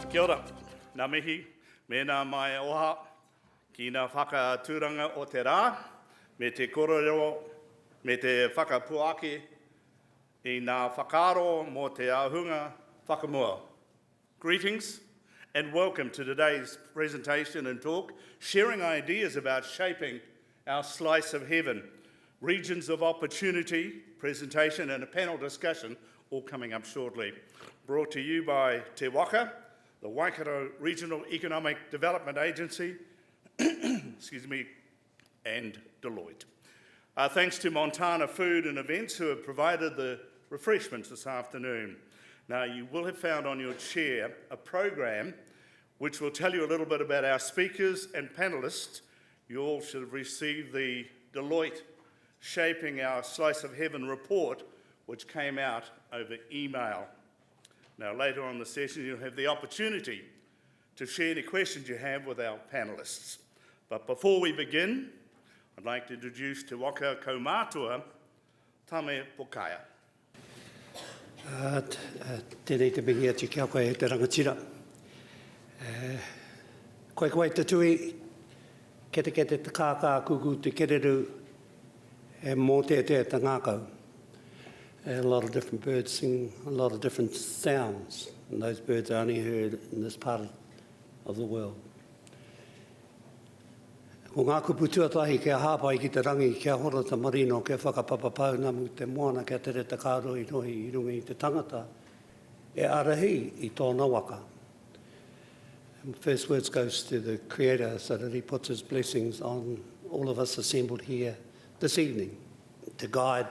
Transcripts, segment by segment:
Kia ora, ngā mihi, mena mai oha, ki ngā whakatūranga o te rā, me te kororeo, me te whakapuake, i ngā whakaro mō te ahunga whakamua. Greetings and welcome to today's presentation and talk, sharing ideas about shaping our slice of heaven, regions of opportunity, presentation and a panel discussion, all coming up shortly. Brought to you by Te Waka, the Waikato Regional Economic Development Agency, excuse me, and Deloitte. Thanks to Montana Food and Events who have provided the refreshments this afternoon. Now you will have found on your chair a program which will tell you a little bit about our speakers and panellists. You all should have received the Deloitte Shaping Our Slice of Heaven report, which came out over email. Now, later on in the session, you'll have the opportunity to share any questions you have with our panellists. But before we begin, I'd like to introduce Te Waka Kaumātua, Tame Pokaia. Tēnei te mihi atu kia koe e te rangatira. Koe te tui, kete te kākā kuku te kereru, e mō te ngākau. A lot of different birds sing a lot of different sounds, and those birds are only heard in this part of the world. Ko ngā kupu tuatahi kia hāpai ki te rangi, kia hora ta marino, kia whakapapapau namu te moana, kia tere te kārohi nohi i runga i te tangata, e arahi i tōna waka. And first words goes to the Creator so that he puts his blessings on all of us assembled here this evening to guide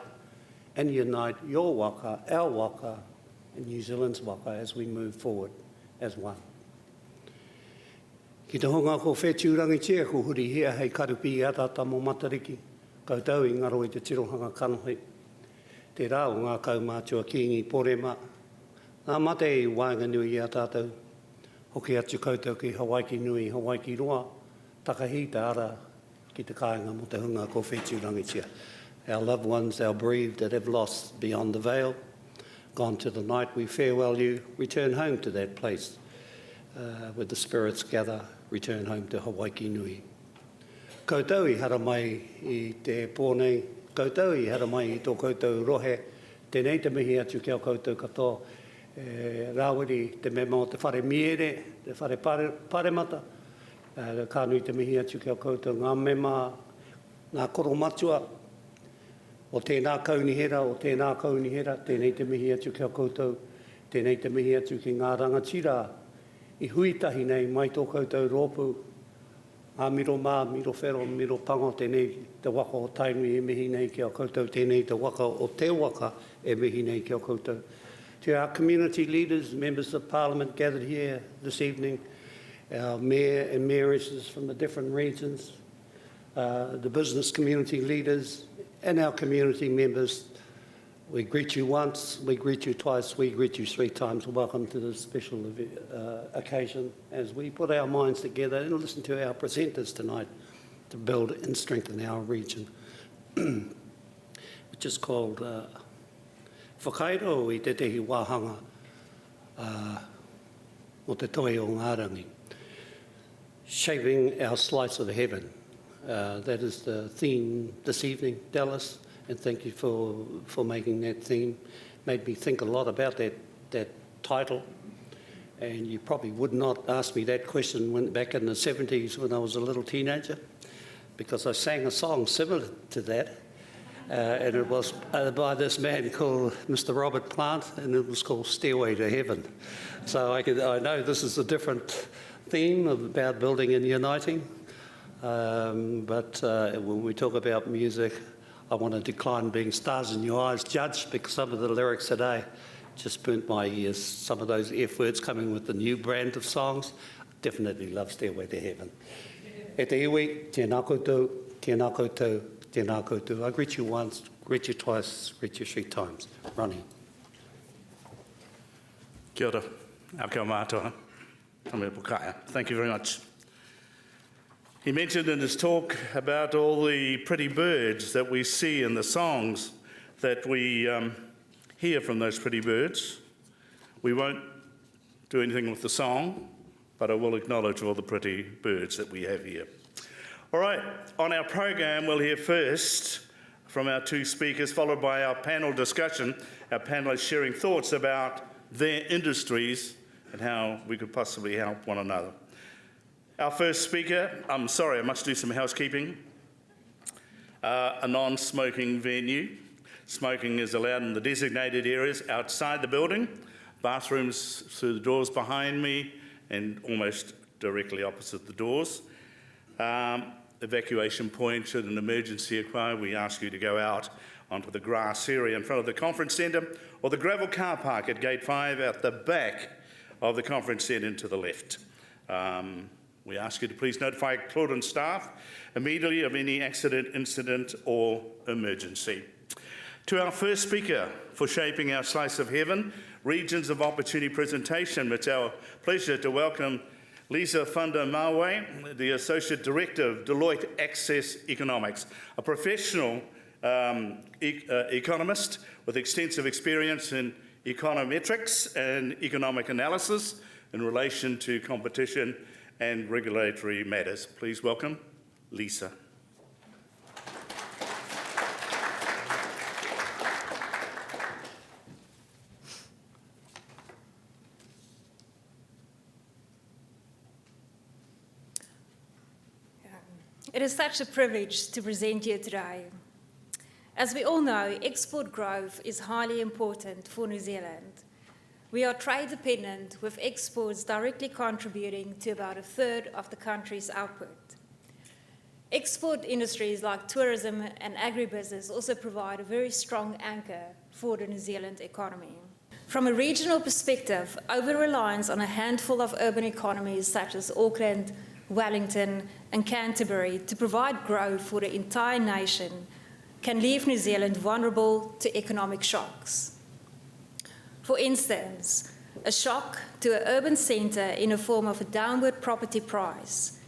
and unite your waka, our waka, and New Zealand's waka as we move forward as one. Ki te honga ko whetu rangitia ko huri hea hei karupi i atata mō matariki, koutou i ngaro i te tirohanga kanohi. Te rā o ngā kaumātua kiingi porema, ngā mate i Wainganui i atātou, hoki atu koutou ki Hawaii nui, Hawaii roa, takahi te ara ki te kāinga mo te hunga ko whetu rangitia. Our loved ones, our bereaved that have lost beyond the veil, gone to the night, we farewell you, return home to that place where the spirits gather, return home to Hawaii nui. Koutou I hara mai I te pōnei, koutou I hara mai I tō koutou rohe, tēnei te mihi atu kia koutou katoa, rāwiri te mema o te whare miere, te whare paremata, kānui te mihi atu kia koutou ngā mema, ngā koro matua, o tēnā kaunihera, tēnei te mihi atu kia koutou, tēnei te mihi atu ki ngā rangatira, I huitahi nei mai tō koutou rōpu, ngā miro mā, miro whero, miro pango, tēnei te waka o tainui e mihi nei kia koutou, tēnei te waka o te waka e mihi nei kia koutou. To our community leaders, members of Parliament gathered here this evening, our mayor and mayoresses from the different regions, the business community leaders, and our community members, we greet you once, we greet you twice, we greet you 3 times. Welcome to this special occasion as we put our minds together and listen to our presenters tonight to build and strengthen our region, which is called Whakairo I te tehi wāhanga o te toi o Ngārangi. Shaping our slice of heaven. That is the theme this evening, Dallas, and thank you for making that theme. Made me think a lot about that title, and you probably would not ask me that question back in the 70s when I was a little teenager, because I sang a song similar to that, and it was by this man called Mr. Robert Plant, and it was called Stairway to Heaven. So I know this is a different theme about building and uniting, but when we talk about music, I want to decline being stars in your eyes judge, because some of the lyrics today just burnt my ears. Some of those F words coming with the new brand of songs. Definitely love Stairway to Heaven. E te iwi, tēnā koutou, tēnā koutou, tēnā koutou. I greet you once, greet you twice, greet you 3 times. Ronnie. Kia ora, au kia mātua, tame pokaia. Thank you very much. He mentioned in his talk about all the pretty birds that we see in the songs that we hear from those pretty birds. We won't do anything with the song, but I will acknowledge all the pretty birds that we have here. All right, on our program, we'll hear first from our two speakers, followed by our panel discussion, our panelists sharing thoughts about their industries and how we could possibly help one another. Our first speaker, I must do some housekeeping. A non-smoking venue. Smoking is allowed in the designated areas outside the building, bathrooms through the doors behind me and almost directly opposite the doors. Evacuation point should an emergency occur. We ask you to go out onto the grass area in front of the conference centre or the gravel car park at gate 5 at the back of the conference centre to the left. We ask you to please notify Claudian staff immediately of any accident, incident or emergency. To our first speaker for shaping our slice of heaven, Regions of Opportunity presentation, it's our pleasure to welcome Liza van der Merwe, the Associate Director of Deloitte Access Economics, a professional economist with extensive experience in econometrics and economic analysis in relation to competition and regulatory matters. Please welcome Liza. It is such a privilege to present here today. As we all know, export growth is highly important for New Zealand. We are trade dependent, with exports directly contributing to about a third of the country's output. Export industries like tourism and agribusiness also provide a very strong anchor for the New Zealand economy. From a regional perspective, over-reliance on a handful of urban economies such as Auckland, Wellington and Canterbury to provide growth for the entire nation can leave New Zealand vulnerable to economic shocks. For instance, a shock to an urban centre in the form of a downward property price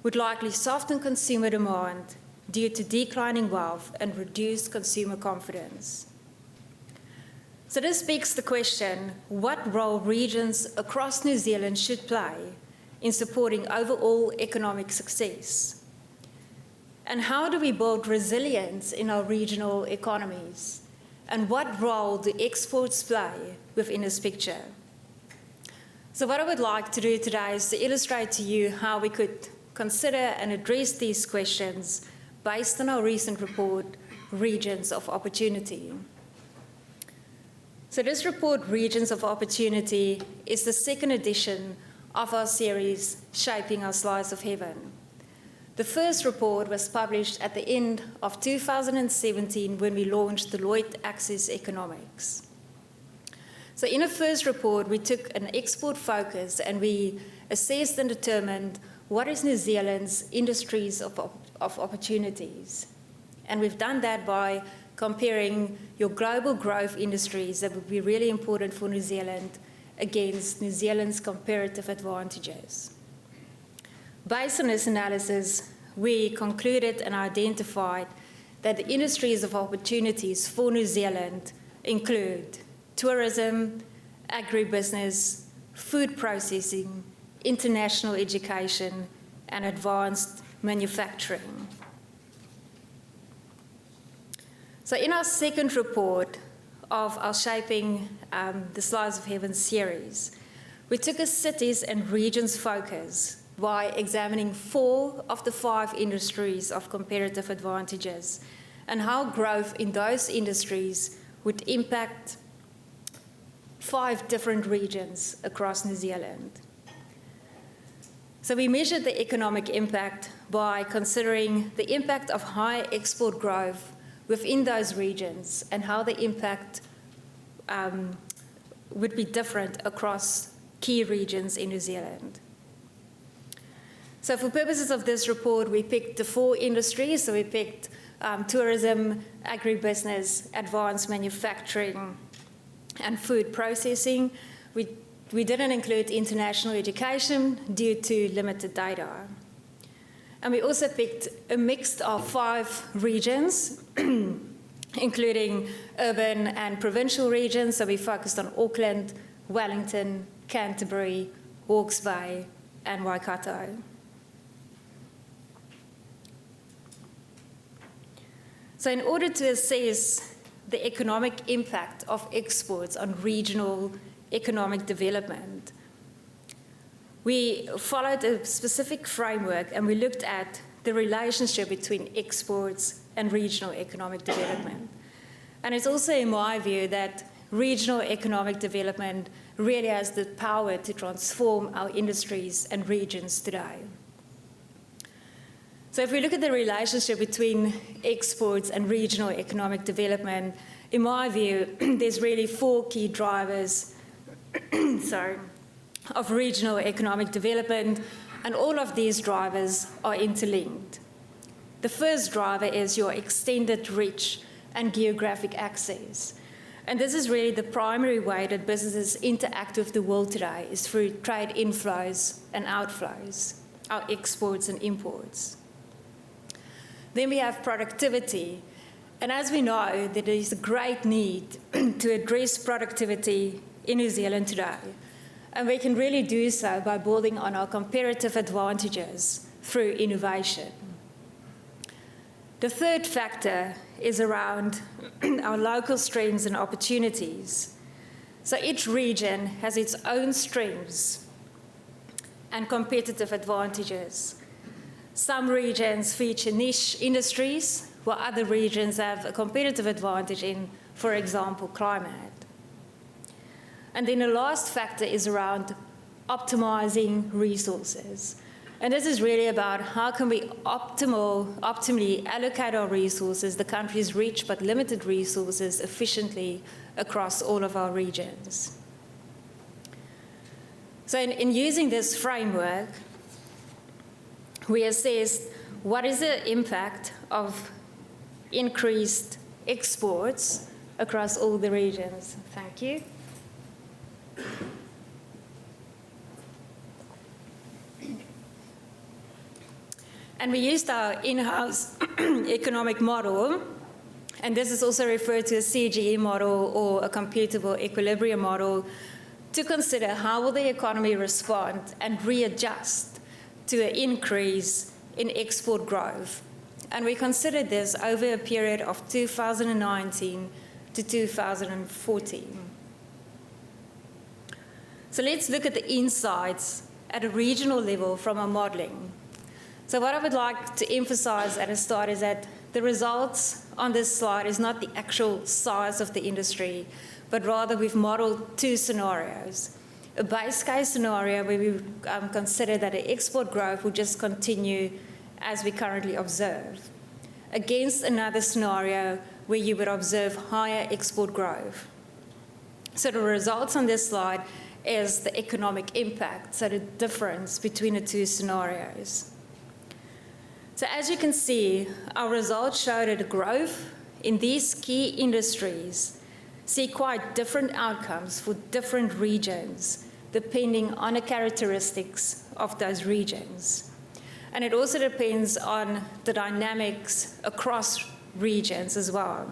would likely soften consumer demand due to declining wealth and reduced consumer confidence. So this begs the question, what role regions across New Zealand should play in supporting overall economic success? And how do we build resilience in our regional economies? And what role do exports play within this picture? So what I would like to do today is to illustrate to you how we could consider and address these questions based on our recent report, Regions of Opportunity. So this report, Regions of Opportunity, is the second edition of our series, Shaping Our Slice of Heaven. The first report was published at the end of 2017 when we launched Deloitte Access Economics. So in the first report, we took an export focus and we assessed and determined what is New Zealand's industries of opportunities. And we've done that by comparing your global growth industries that would be really important for New Zealand against New Zealand's comparative advantages. Based on this analysis, we concluded and identified that the industries of opportunities for New Zealand include tourism, agribusiness, food processing, international education, and advanced manufacturing. So in our second report of our Shaping the Slice of Heaven series, we took a cities and regions focus by examining 4 of the 5 industries of comparative advantages and how growth in those industries would impact 5 different regions across New Zealand. So we measured the economic impact by considering the impact of high export growth within those regions and how the impact would be different across key regions in New Zealand. So for purposes of this report, we picked the 4 industries. So we picked tourism, agribusiness, advanced manufacturing, and food processing. We didn't include international education due to limited data. And we also picked a mix of 5 regions, including urban and provincial regions. So we focused on Auckland, Wellington, Canterbury, Hawke's Bay, and Waikato. So in order to assess the economic impact of exports on regional economic development, we followed a specific framework and we looked at the relationship between exports and regional economic development. And it's also in my view that regional economic development really has the power to transform our industries and regions today. So if we look at the relationship between exports and regional economic development, in my view, there's really 4 key drivers of regional economic development, and all of these drivers are interlinked. The first driver is your extended reach and geographic access. And this is really the primary way that businesses interact with the world today, is through trade inflows and outflows, our exports and imports. Then we have productivity. And as we know, there is a great need to address productivity in New Zealand today. And we can really do so by building on our comparative advantages through innovation. The third factor is around our local strengths and opportunities. So each region has its own strengths and competitive advantages. Some regions feature niche industries, while other regions have a competitive advantage in, for example, climate. And then the last factor is around optimizing resources. And this is really about how can we optimally allocate our resources, the country's rich but limited resources, efficiently across all of our regions. So in using this framework, we assessed what is the impact of increased exports across all the regions. Thank you. And we used our in-house economic model, and this is also referred to as CGE model or a computable equilibrium model, to consider how will the economy respond and readjust to an increase in export growth. And we considered this over a period of 2019 to 2014. So let's look at the insights at a regional level from our modelling. So what I would like to emphasise at the start is that the results on this slide is not the actual size of the industry, but rather we've modelled 2 scenarios. A base case scenario where we consider that the export growth will just continue as we currently observe, against another scenario where you would observe higher export growth. So the results on this slide is the economic impact, so the difference between the 2 scenarios. So as you can see, our results show that the growth in these key industries see quite different outcomes for different regions, depending on the characteristics of those regions. And it also depends on the dynamics across regions as well.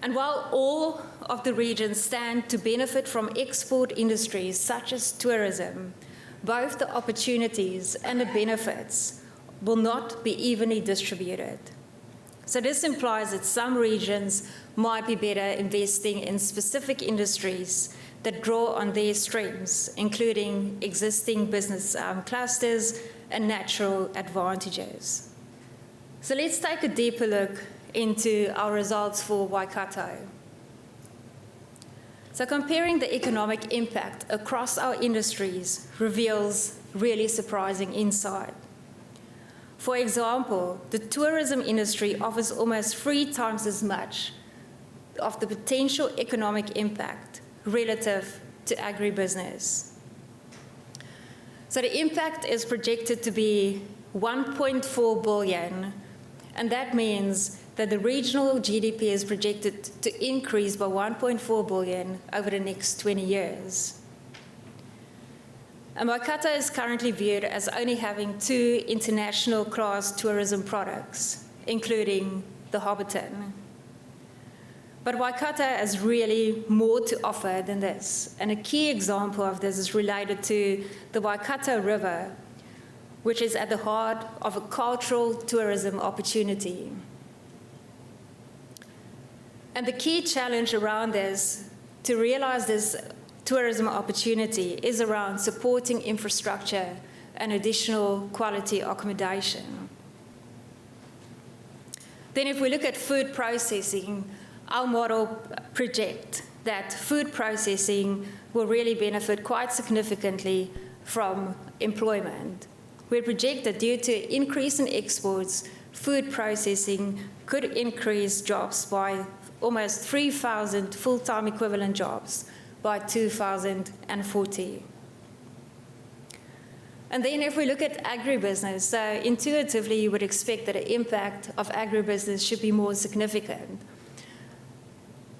And while all of the regions stand to benefit from export industries such as tourism, both the opportunities and the benefits will not be evenly distributed. So this implies that some regions might be better investing in specific industries that draw on their strengths, including existing business clusters and natural advantages. So let's take a deeper look into our results for Waikato. So comparing the economic impact across our industries reveals really surprising insight. For example, the tourism industry offers almost 3 times as much of the potential economic impact relative to agribusiness. So the impact is projected to be 1.4 billion, and that means that the regional GDP is projected to increase by 1.4 billion over the next 20 years. And Waikato is currently viewed as only having 2 international class tourism products, including the Hobbiton. But Waikato has really more to offer than this. And a key example of this is related to the Waikato River, which is at the heart of a cultural tourism opportunity. And the key challenge around this, to realize this tourism opportunity, is around supporting infrastructure and additional quality accommodation. Then if we look at food processing, our model projects that food processing will really benefit quite significantly from employment. We project that due to increase in exports, food processing could increase jobs by almost 3,000 full-time equivalent jobs by 2040. And then if we look at agribusiness, so intuitively you would expect that the impact of agribusiness should be more significant.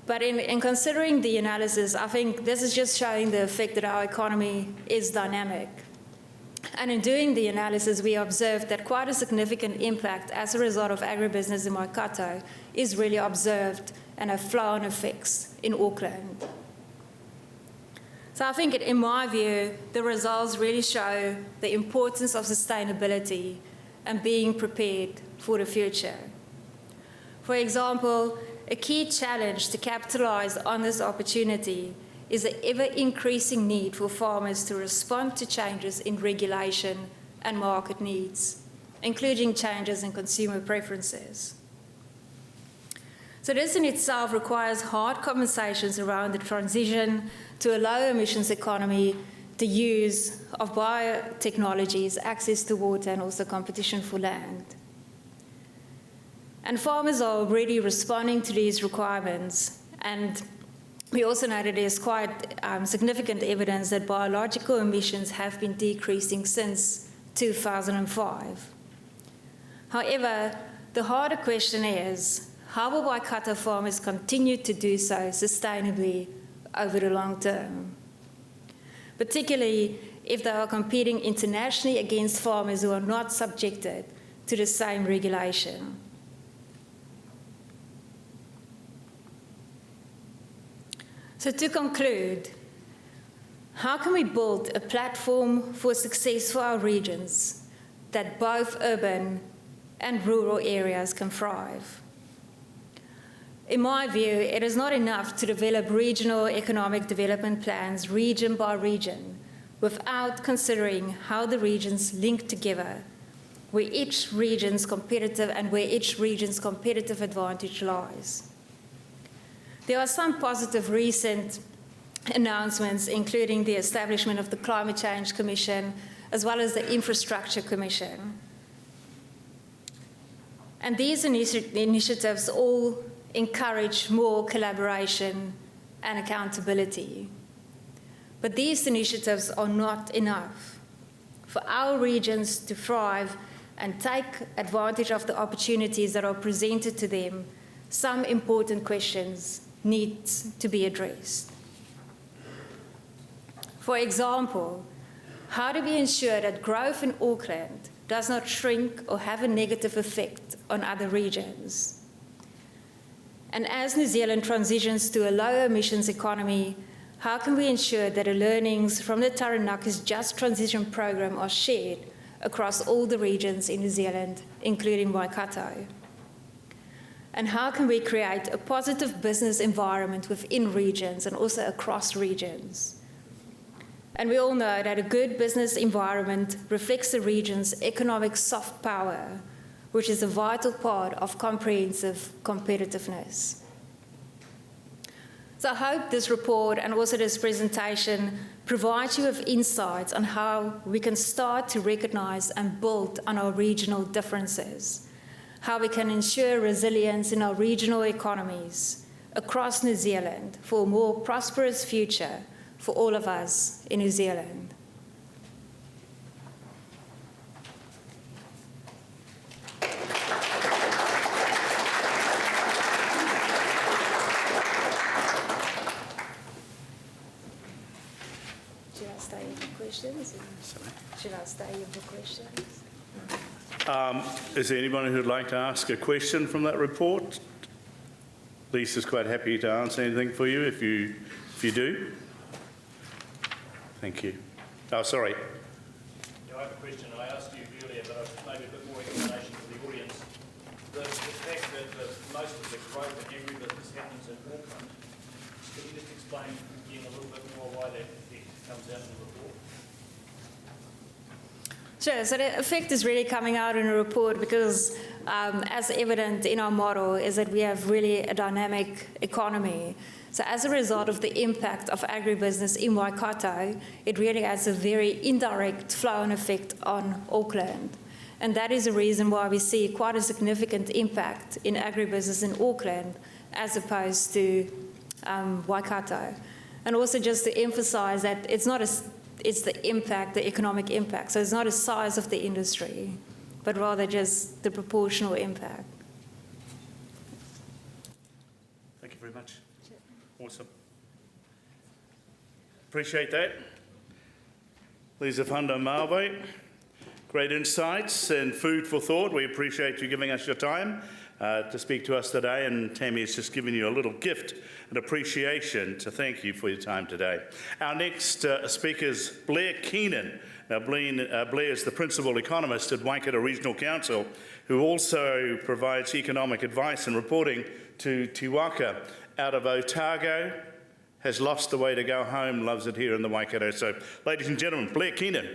But in considering the analysis, I think this is just showing the effect that our economy is dynamic. And in doing the analysis, we observed that quite a significant impact as a result of agribusiness in Waikato is really observed and have flow-on effects in Auckland. So I think, in my view, the results really show the importance of sustainability and being prepared for the future. For example, a key challenge to capitalize on this opportunity is the ever-increasing need for farmers to respond to changes in regulation and market needs, including changes in consumer preferences. So this in itself requires hard conversations around the transition to a low-emissions economy, the use of biotechnologies, access to water, and also competition for land. And farmers are already responding to these requirements, and we also know that there's quite significant evidence that biological emissions have been decreasing since 2005. However, the harder question is, how will Waikato farmers continue to do so sustainably over the long term? Particularly if they are competing internationally against farmers who are not subjected to the same regulation. So to conclude, how can we build a platform for success for our regions that both urban and rural areas can thrive? In my view, it is not enough to develop regional economic development plans region by region without considering how the regions link together, where each region's competitive advantage lies. There are some positive recent announcements, including the establishment of the Climate Change Commission, as well as the Infrastructure Commission. And these initiatives all encourage more collaboration and accountability. But these initiatives are not enough. For our regions to thrive and take advantage of the opportunities that are presented to them, some important questions need to be addressed. For example, how do we ensure that growth in Auckland does not shrink or have a negative effect on other regions? And as New Zealand transitions to a low emissions economy, how can we ensure that the learnings from the Taranaka's Just Transition Programme are shared across all the regions in New Zealand, including Waikato? And how can we create a positive business environment within regions and also across regions? And we all know that a good business environment reflects the region's economic soft power, which is a vital part of comprehensive competitiveness. So I hope this report and also this presentation provides you with insights on how we can start to recognise and build on our regional differences, how we can ensure resilience in our regional economies across New Zealand for a more prosperous future for all of us in New Zealand. Should I stay in for questions? Is there anyone who'd like to ask a question from that report? Lisa's quite happy to answer anything for you if you do. Thank you. Oh, sorry. Yeah, I have a question. I asked you earlier, but maybe a bit more explanation for the audience. The fact that most of the growth in agribusiness happens in Auckland, can you just explain again a little bit more why that effect comes out in the report? Sure, so the effect is really coming out in a report because as evident in our model is that we have really a dynamic economy. So as a result of the impact of agribusiness in Waikato, it really has a very indirect flow-on effect on Auckland. And that is the reason why we see quite a significant impact in agribusiness in Auckland as opposed to Waikato. And also just to emphasise that it's the impact, the economic impact. So it's not the size of the industry, but rather just the proportional impact. Thank you very much. Awesome. Appreciate that. Liza Whanda Merwe, great insights and food for thought. We appreciate you giving us your time to speak to us today, and Tammy has just given you a little gift and appreciation to thank you for your time today. Our next speaker is Blair Keenan. Now, Blair is the Principal Economist at Waikato Regional Council, who also provides economic advice and reporting to Te Waka out of Otago, has lost the way to go home, loves it here in the Waikato. So, ladies and gentlemen, Blair Keenan.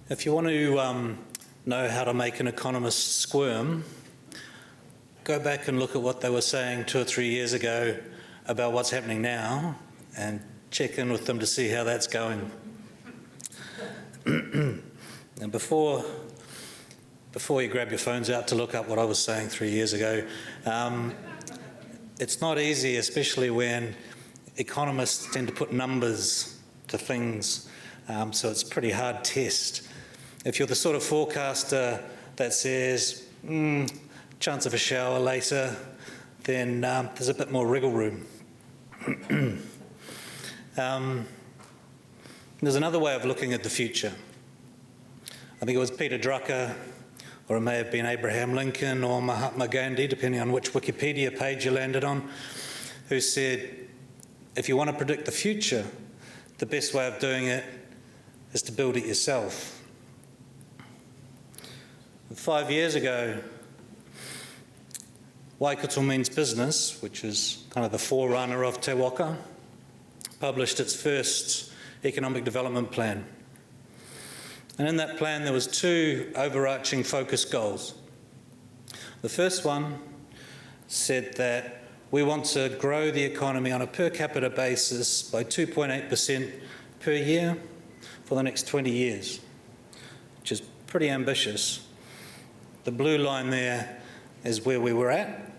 If you want to know how to make an economist squirm, go back and look at what they were saying 2 or 3 years ago about what's happening now and check in with them to see how that's going. And before you grab your phones out to look up what I was saying 3 years ago, it's not easy, especially when economists tend to put numbers to things, so it's a pretty hard test. If you're the sort of forecaster that says, chance of a shower later, then there's a bit more wriggle room. There's another way of looking at the future. I think it was Peter Drucker, or it may have been Abraham Lincoln or Mahatma Gandhi, depending on which Wikipedia page you landed on, who said, if you want to predict the future, the best way of doing it is to build it yourself. 5 years ago, Waikato Means Business, which is kind of the forerunner of Te Waka, published its first economic development plan. And in that plan, there was 2 overarching focus goals. The first one said that we want to grow the economy on a per capita basis by 2.8% per year for the next 20 years, which is pretty ambitious. The blue line there is where we were at,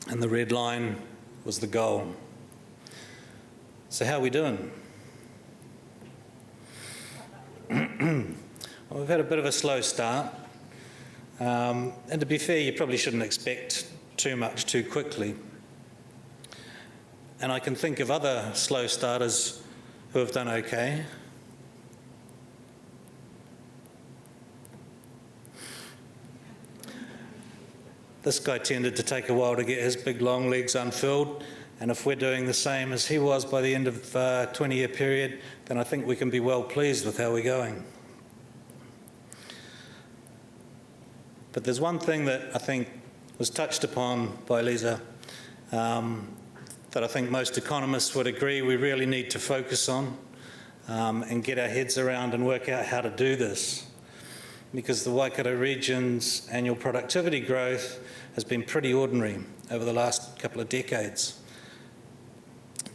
and the red line was the goal. So how are we doing? Well, we've had a bit of a slow start, and to be fair, you probably shouldn't expect too much too quickly. And I can think of other slow starters who have done okay. This guy tended to take a while to get his big long legs unfurled, and if we're doing the same as he was by the end of a 20-year period, then I think we can be well pleased with how we're going. But there's one thing that I think was touched upon by Liza that I think most economists would agree we really need to focus on and get our heads around and work out how to do this. Because the Waikato region's annual productivity growth has been pretty ordinary over the last couple of decades.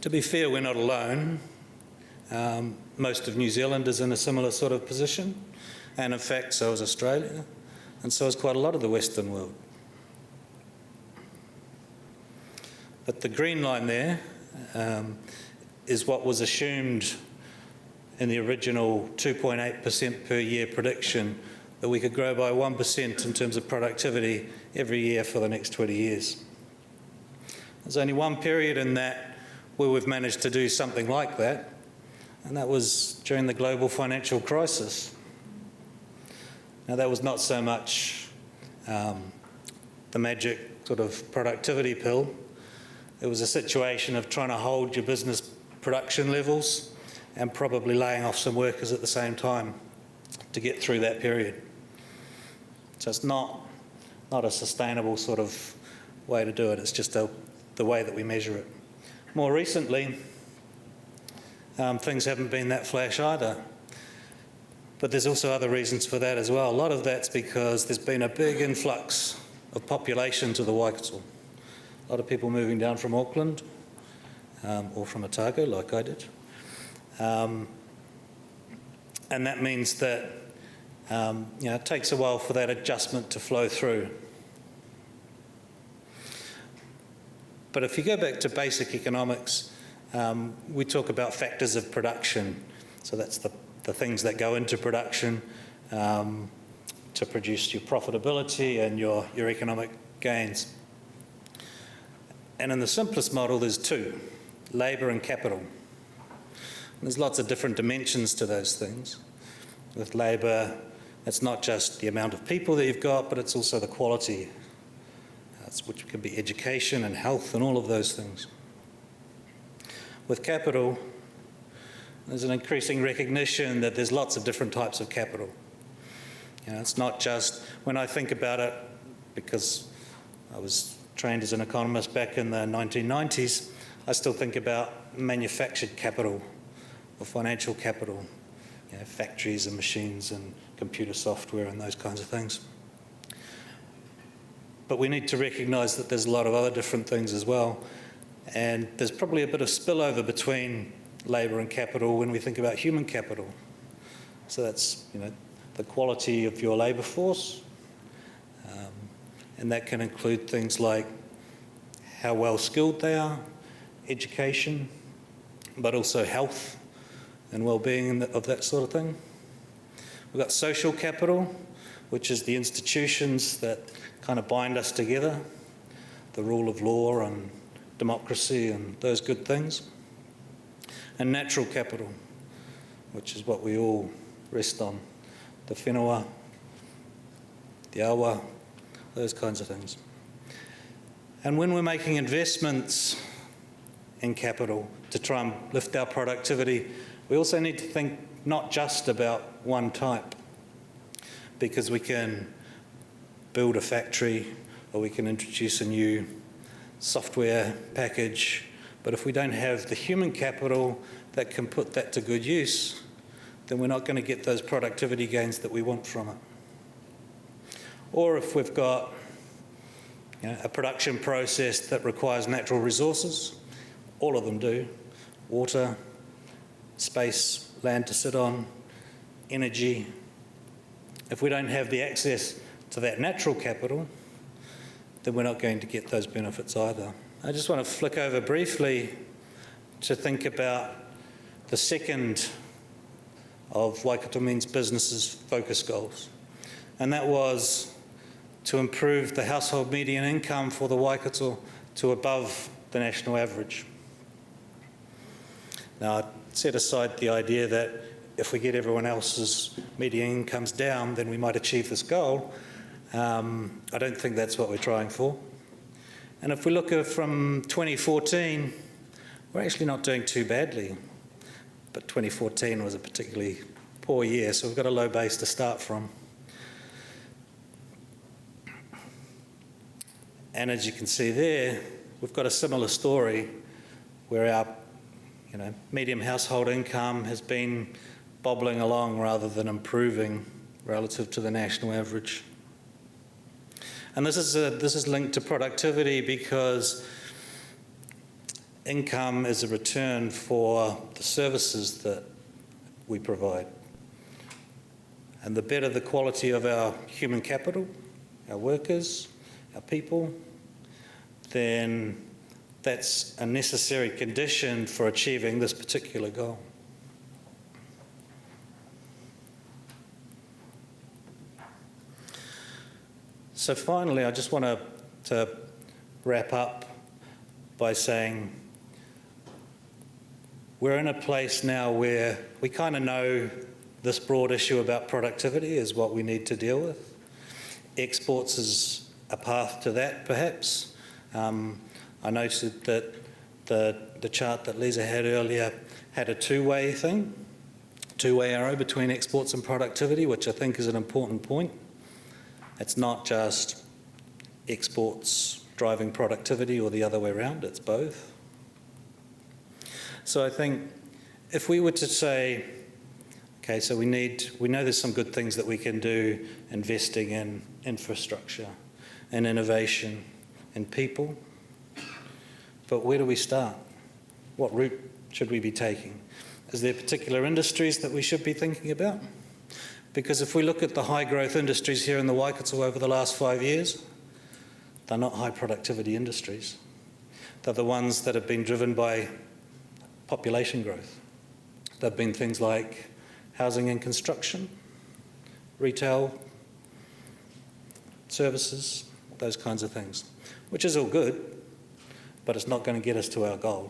To be fair, we're not alone. Most of New Zealand is in a similar sort of position, and in fact, so is Australia, and so is quite a lot of the Western world. But the green line there is what was assumed in the original 2.8% per year prediction, that we could grow by 1% in terms of productivity every year for the next 20 years. There's only one period in that where we've managed to do something like that, and that was during the global financial crisis. Now, that was not so much the magic sort of productivity pill. It was a situation of trying to hold your business production levels and probably laying off some workers at the same time to get through that period. So it's not a sustainable sort of way to do it. It's just the way that we measure it. More recently, things haven't been that flash either. But there's also other reasons for that as well. A lot of that's because there's been a big influx of population to the Waikato. A lot of people moving down from Auckland or from Otago, like I did. And that means that it takes a while for that adjustment to flow through. But if you go back to basic economics, we talk about factors of production. So that's the things that go into production to produce your profitability and your economic gains. And in the simplest model, there's two: labour and capital. And there's lots of different dimensions to those things. With labour, it's not just the amount of people that you've got, but it's also the quality, which can be education and health and all of those things. With capital, there's an increasing recognition that there's lots of different types of capital. It's not just, when I think about it, because I was trained as an economist back in the 1990s, I still think about manufactured capital or financial capital, factories and machines and computer software and those kinds of things. But we need to recognise that there's a lot of other different things as well, and there's probably a bit of spillover between labour and capital when we think about human capital. So that's the quality of your labour force, and that can include things like how well skilled they are, education, but also health and well-being of that sort of thing. We've got social capital, which is the institutions that kind of bind us together, the rule of law and democracy and those good things. And natural capital, which is what we all rest on, the whenua, the awa, those kinds of things. And when we're making investments in capital to try and lift our productivity, we also need to think not just about one type, because we can build a factory or we can introduce a new software package, but if we don't have the human capital that can put that to good use, then we're not going to get those productivity gains that we want from it. Or if we've got a production process that requires natural resources, all of them do: water, space, land to sit on, energy. If we don't have the access to that natural capital, then we're not going to get those benefits either. I just want to flick over briefly to think about the second of Waikato Means Business's focus goals, and that was to improve the household median income for the Waikato to above the national average. Now, I set aside the idea that if we get everyone else's median incomes down, then we might achieve this goal. I don't think that's what we're trying for. And if we look at from 2014, we're actually not doing too badly. But 2014 was a particularly poor year, so we've got a low base to start from. And as you can see there, we've got a similar story where our medium household income has been bobbling along rather than improving relative to the national average. And this is linked to productivity because income is a return for the services that we provide. And the better the quality of our human capital, our workers, our people, then that's a necessary condition for achieving this particular goal. So finally, I just want to wrap up by saying we're in a place now where we kind of know this broad issue about productivity is what we need to deal with. Exports is a path to that, perhaps. I noted that the chart that Liza had earlier had a two-way thing, two-way arrow between exports and productivity, which I think is an important point. It's not just exports driving productivity or the other way around, it's both. So I think if we were to say, okay, so we know there's some good things that we can do, investing in infrastructure and innovation and people, but where do we start? What route should we be taking? Is there particular industries that we should be thinking about? Because if we look at the high growth industries here in the Waikato over the last 5 years, they're not high productivity industries. They're the ones that have been driven by population growth. They've been things like housing and construction, retail, services, those kinds of things, which is all good, but it's not going to get us to our goal.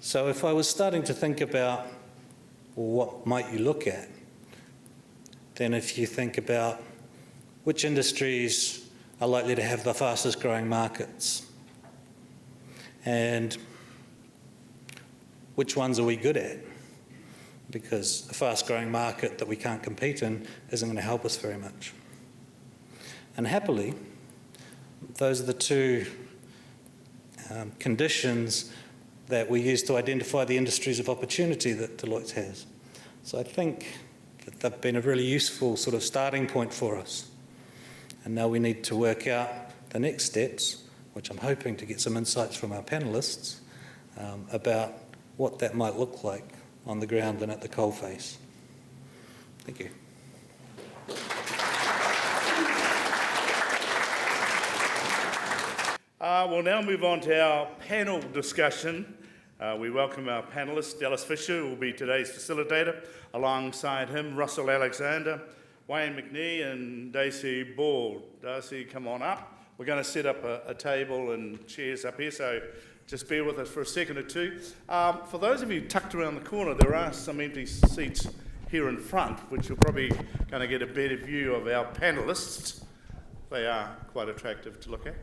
So if I was starting to think about, well, what might you look at, then if you think about which industries are likely to have the fastest growing markets, and which ones are we good at? Because a fast-growing market that we can't compete in isn't going to help us very much. And happily, those are the two conditions that we use to identify the industries of opportunity that Deloitte has. So I think that they've been a really useful sort of starting point for us. And now we need to work out the next steps, which I'm hoping to get some insights from our panellists about what that might look like on the ground and at the coalface. Thank you. We'll now move on to our panel discussion. We welcome our panellists. Dallas Fisher will be today's facilitator. Alongside him, Russell Alexander, Wayne McNee and Dacey Balle. Dacey, come on up. We're going to set up a table and chairs up here, so just bear with us for a second or two. For those of you tucked around the corner, there are some empty seats here in front, which you're probably going to get a better view of our panellists. They are quite attractive to look at.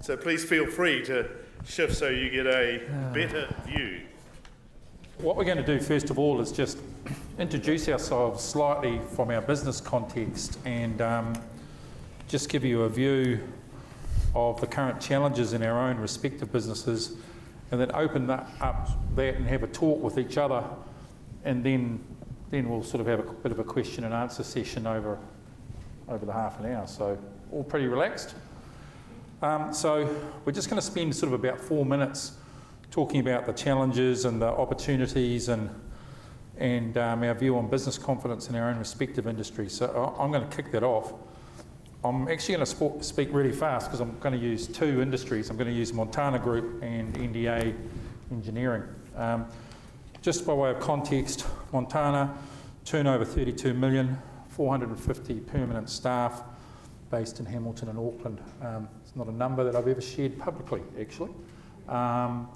So please feel free to shift so you get a better view. What we're going to do first of all is just introduce ourselves slightly from our business context and just give you a view of the current challenges in our own respective businesses, and then open up that and have a talk with each other, and then we'll sort of have a bit of a question and answer session over the half an hour. So all pretty relaxed. So we're just going to spend sort of about 4 minutes talking about the challenges and the opportunities and our view on business confidence in our own respective industries. So I'm going to kick that off. I'm actually going to speak really fast because I'm going to use two industries. I'm going to use Montana Group and NDA Engineering. Just by way of context, Montana, turnover 32 million, 450 permanent staff based in Hamilton and Auckland. It's not a number that I've ever shared publicly, actually. And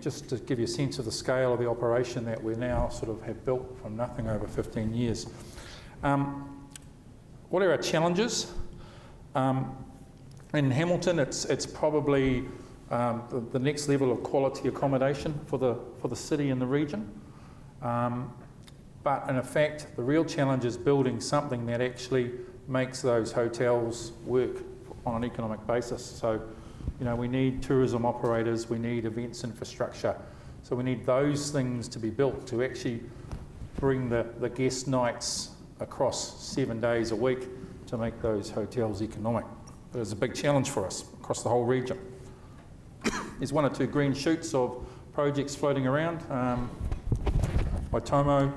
just to give you a sense of the scale of the operation that we now sort of have built from nothing over 15 years. What are our challenges? In Hamilton, it's probably the next level of quality accommodation for the city and the region. But in effect, the real challenge is building something that actually makes those hotels work on an economic basis. So, you know, we need tourism operators, we need events infrastructure. So we need those things to be built to actually bring the guest nights across 7 days a week to make those hotels economic. But it's a big challenge for us across the whole region. There's one or two green shoots of projects floating around, Waitomo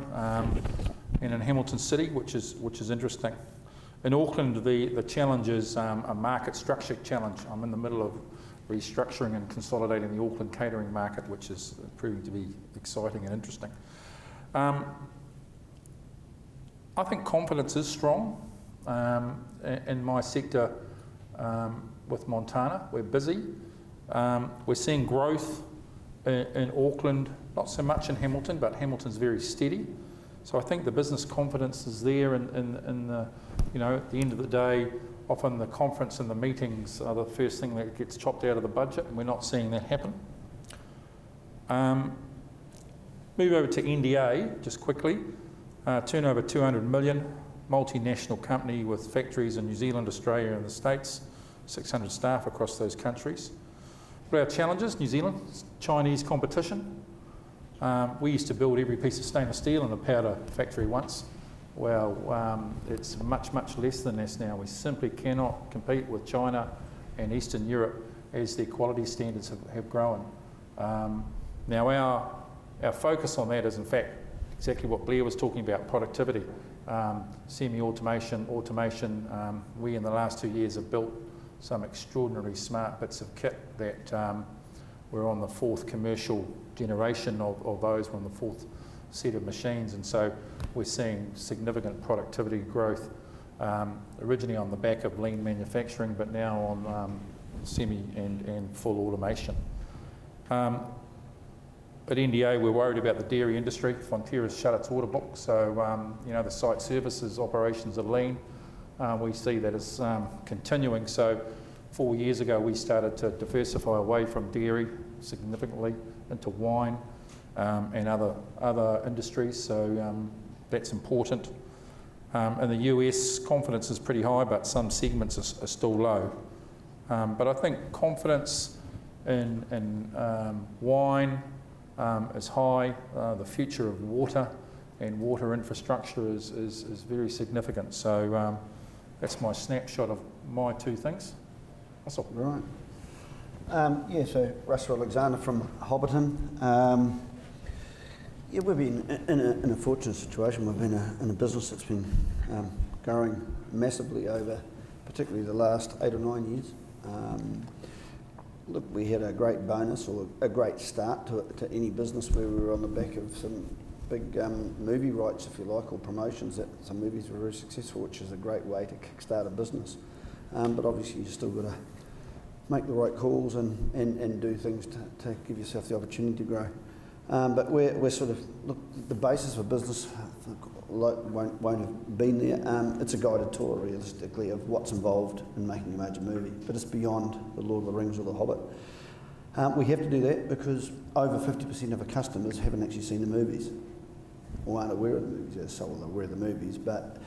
and in Hamilton City, which is interesting. In Auckland, the challenge is a market structure challenge. I'm in the middle of restructuring and consolidating the Auckland catering market, which is proving to be exciting and interesting. I think confidence is strong in my sector with Montana. We're busy. We're seeing growth in Auckland, not so much in Hamilton, but Hamilton's very steady. So I think the business confidence is there, in the, at the end of the day, often the conference and the meetings are the first thing that gets chopped out of the budget, and we're not seeing that happen. Move over to NDA, just quickly. Turnover 200 million, multinational company with factories in New Zealand, Australia and the States, 600 staff across those countries. What are our challenges? New Zealand, Chinese competition. We used to build every piece of stainless steel in a powder factory once. Well, it's much, much less than this now. We simply cannot compete with China and Eastern Europe as their quality standards have grown. Now our focus on that is in fact exactly what Blair was talking about, productivity, semi-automation, automation. We in the last 2 years have built some extraordinarily smart bits of kit that we're on the 4th commercial generation of those. We're on the 4th set of machines, and so we're seeing significant productivity growth, originally on the back of lean manufacturing, but now on semi and full automation. At NDA, we're worried about the dairy industry. Fonterra's shut its order book, so the site services operations are lean. We see that as continuing. So 4 years ago, we started to diversify away from dairy significantly into wine and other industries. So that's important. In the US, confidence is pretty high, but some segments are still low. But I think confidence in wine is high. The future of water and water infrastructure is very significant. So that's my snapshot of my 2 things. Russell. Right. So Russell Alexander from Hobbiton. We've been in a fortunate situation. We've been in a business that's been growing massively over particularly the last 8 or 9 years. Look, we had a great bonus or a great start to any business where we were on the back of some big movie rights, if you like, or promotions that some movies were very successful, which is a great way to kickstart a business. But obviously you've still got to make the right calls and do things to give yourself the opportunity to grow. But we're sort of, look, the basis of a business won't have been there. It's a guided tour, realistically, of what's involved in making a major movie, but it's beyond the Lord of the Rings or the Hobbit. We have to do that because over 50% of our customers haven't actually seen the movies or aren't aware of the movies. They're so aware of the movies, but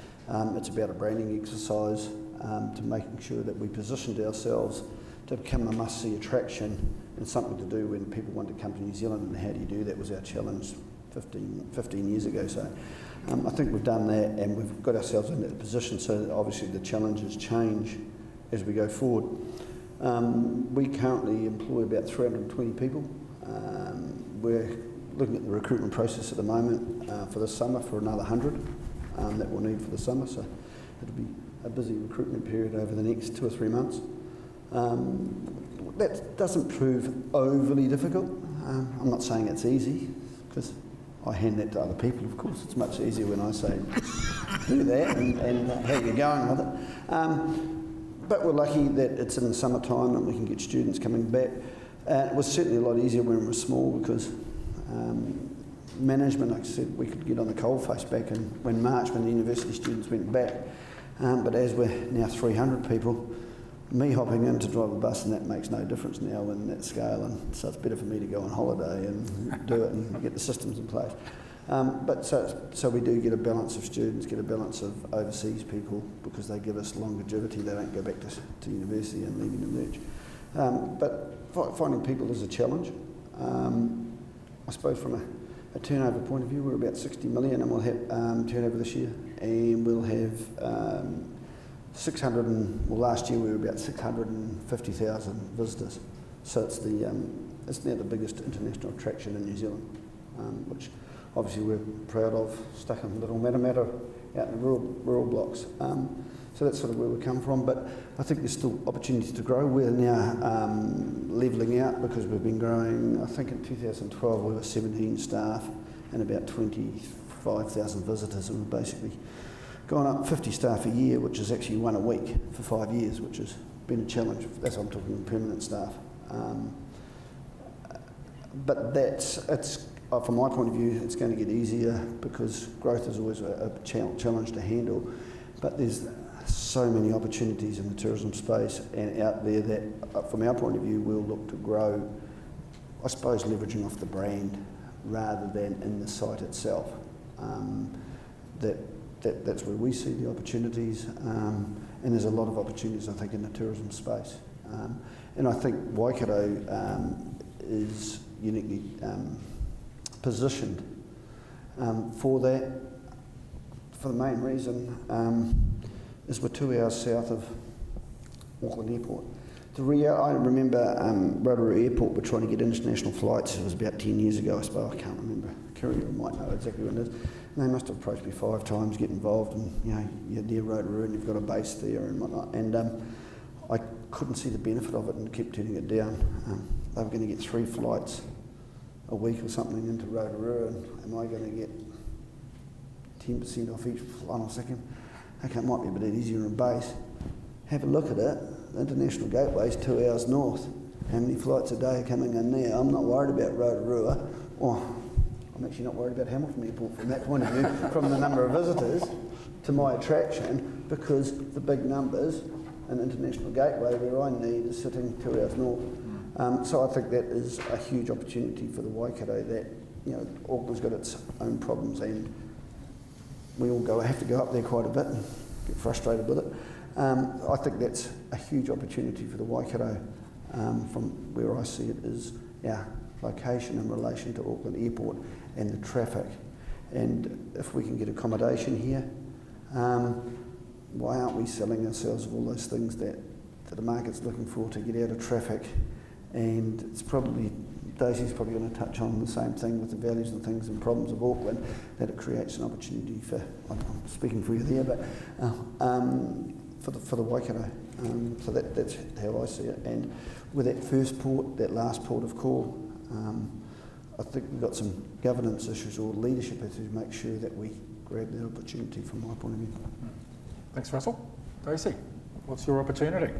it's about a branding exercise to making sure that we positioned ourselves to become a must-see attraction and something to do when people want to come to New Zealand. And how do you do that was our challenge 15 years ago. So I think we've done that and we've got ourselves in that position. So obviously the challenges change as we go forward. We currently employ about 320 people. We're looking at the recruitment process at the moment for the summer for another 100 that we'll need for the summer. So it'll be a busy recruitment period over the next 2 or 3 months. That doesn't prove overly difficult. I'm not saying it's easy, because I hand that to other people, of course. It's much easier when I say, do that, and how you're going with it. But we're lucky that it's in the summertime and we can get students coming back. It was certainly a lot easier when we were small, because management, like I said, we could get on the coalface back when the university students went back. But as we're now 300 people, me hopping in to drive a bus, and that makes no difference now in that scale, and so it's better for me to go on holiday and do it and get the systems in place. But so we do get a balance of students, get a balance of overseas people, because they give us longevity. They don't go back to university and leaving the lurch. But finding people is a challenge. I suppose from a turnover point of view, we're about 60 million, and we'll have turnover this year, and we'll have 600 last year we were about 650,000 visitors. So it's now the biggest international attraction in New Zealand, which obviously we're proud of, stuck in little Matamata out in the rural blocks. So that's sort of where we come from, but I think there's still opportunities to grow. We're now levelling out, because we've been growing. I think in 2012 we were 17 staff and about 25,000 visitors, and we've basically gone up 50 staff a year, which is actually 1 a week for 5 years, which has been a challenge. That's what I'm talking permanent staff. But from my point of view, it's going to get easier because growth is always a challenge to handle. But there's so many opportunities in the tourism space and out there that, from our point of view, we'll look to grow, I suppose, leveraging off the brand rather than in the site itself. That's where we see the opportunities, and there's a lot of opportunities, I think, in the tourism space. And I think Waikato is uniquely positioned for that, for the main reason is we're 2 hours south of Auckland Airport. I remember Rotorua Airport were trying to get international flights. It was about 10 years ago, I suppose. I can't remember. Courier might know exactly when it is. And they must have approached me 5 times, get involved, and you're near Rotorua and you've got a base there and whatnot. And I couldn't see the benefit of it and kept turning it down. They were going to get 3 flights a week or something into Rotorua, and am I going to get 10% off each flight? I was thinking, okay, it might be a bit easier in base. Have a look at it. The international gateway's 2 hours north. How many flights a day are coming in there? I'm not worried about Rotorua. I'm actually not worried about Hamilton Airport from that point of view, from the number of visitors to my attraction, because the big numbers and international gateway where I need is sitting 2 hours north. So I think that is a huge opportunity for the Waikato that, Auckland's got its own problems and we all have to go up there quite a bit and get frustrated with it. I think that's a huge opportunity for the Waikato from where I see it is our location in relation to Auckland Airport and the traffic. And if we can get accommodation here, why aren't we selling ourselves of all those things that the market's looking for to get out of traffic? And it's probably, Dacey's probably going to touch on the same thing with the values and things and problems of Auckland, that it creates an opportunity for, I'm speaking for you there, but for the Waikato. So that's how I see it. And with that first port, that last port of call, I think we've got some governance issues or leadership issues to make sure that we grab that opportunity from my point of view. Thanks, Russell. Dacey, what's your opportunity?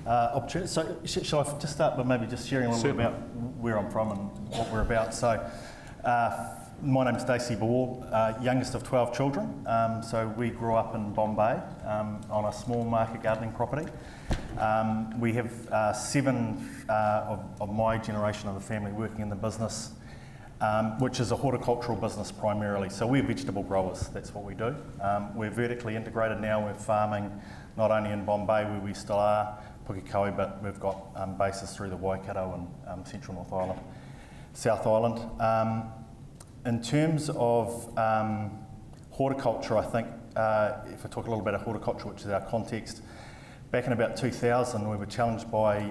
So shall I just start by maybe just sharing a little bit about where I'm from and what we're about? So my name's Dacey Balle, youngest of 12 children. So we grew up in Bombay on a small market gardening property. We have 7 of my generation of the family working in the business, which is a horticultural business primarily. So we're vegetable growers, that's what we do. We're vertically integrated now. We're farming not only in Bombay, where we still are, Pukekohe, but we've got bases through the Waikato and Central North Island, South Island. In terms of horticulture, I think if I talk a little bit about horticulture, which is our context, back in about 2000 we were challenged by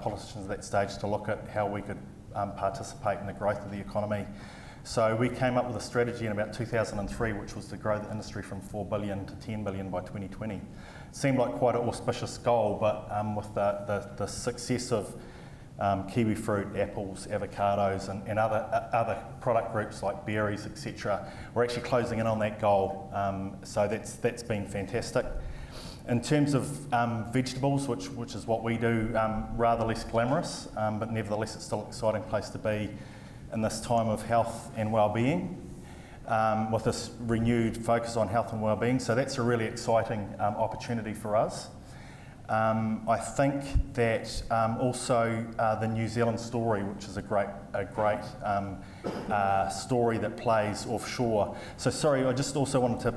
politicians at that stage to look at how we could participate in the growth of the economy. So we came up with a strategy in about 2003, which was to grow the industry from 4 billion to 10 billion by 2020. Seemed like quite an auspicious goal, but with the success of kiwi fruit, apples, avocados and other product groups like berries, etc., we're actually closing in on that goal. So that's been fantastic. In terms of vegetables, which is what we do, rather less glamorous, but nevertheless it's still an exciting place to be in this time of health and well-being, with this renewed focus on health and well-being. So that's a really exciting opportunity for us. I think that also the New Zealand story, which is a great story that plays offshore. So sorry, I just also wanted to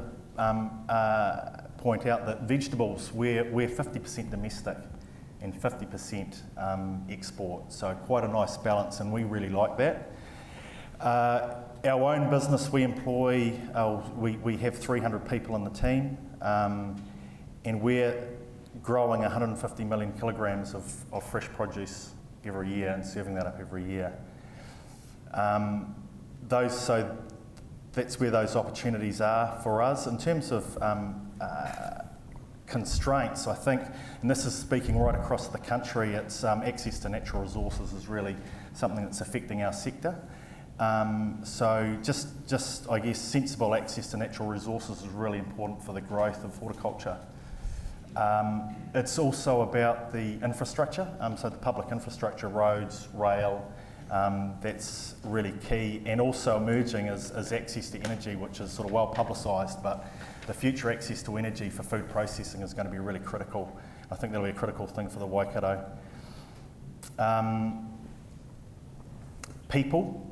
point out that vegetables, we're 50% domestic and 50% export. So quite a nice balance, and we really like that. Our own business, we employ, we have 300 people in the team, and we're growing 150 million kilograms of fresh produce every year and serving that up every year. So that's where those opportunities are for us. In terms of constraints, I think, and this is speaking right across the country, it's access to natural resources is really something that's affecting our sector. So just I guess sensible access to natural resources is really important for the growth of horticulture. It's also about the infrastructure, so the public infrastructure, roads, rail, that's really key, and also emerging is access to energy, which is sort of well publicised, but the future access to energy for food processing is going to be really critical. I think that'll be a critical thing for the Waikato. People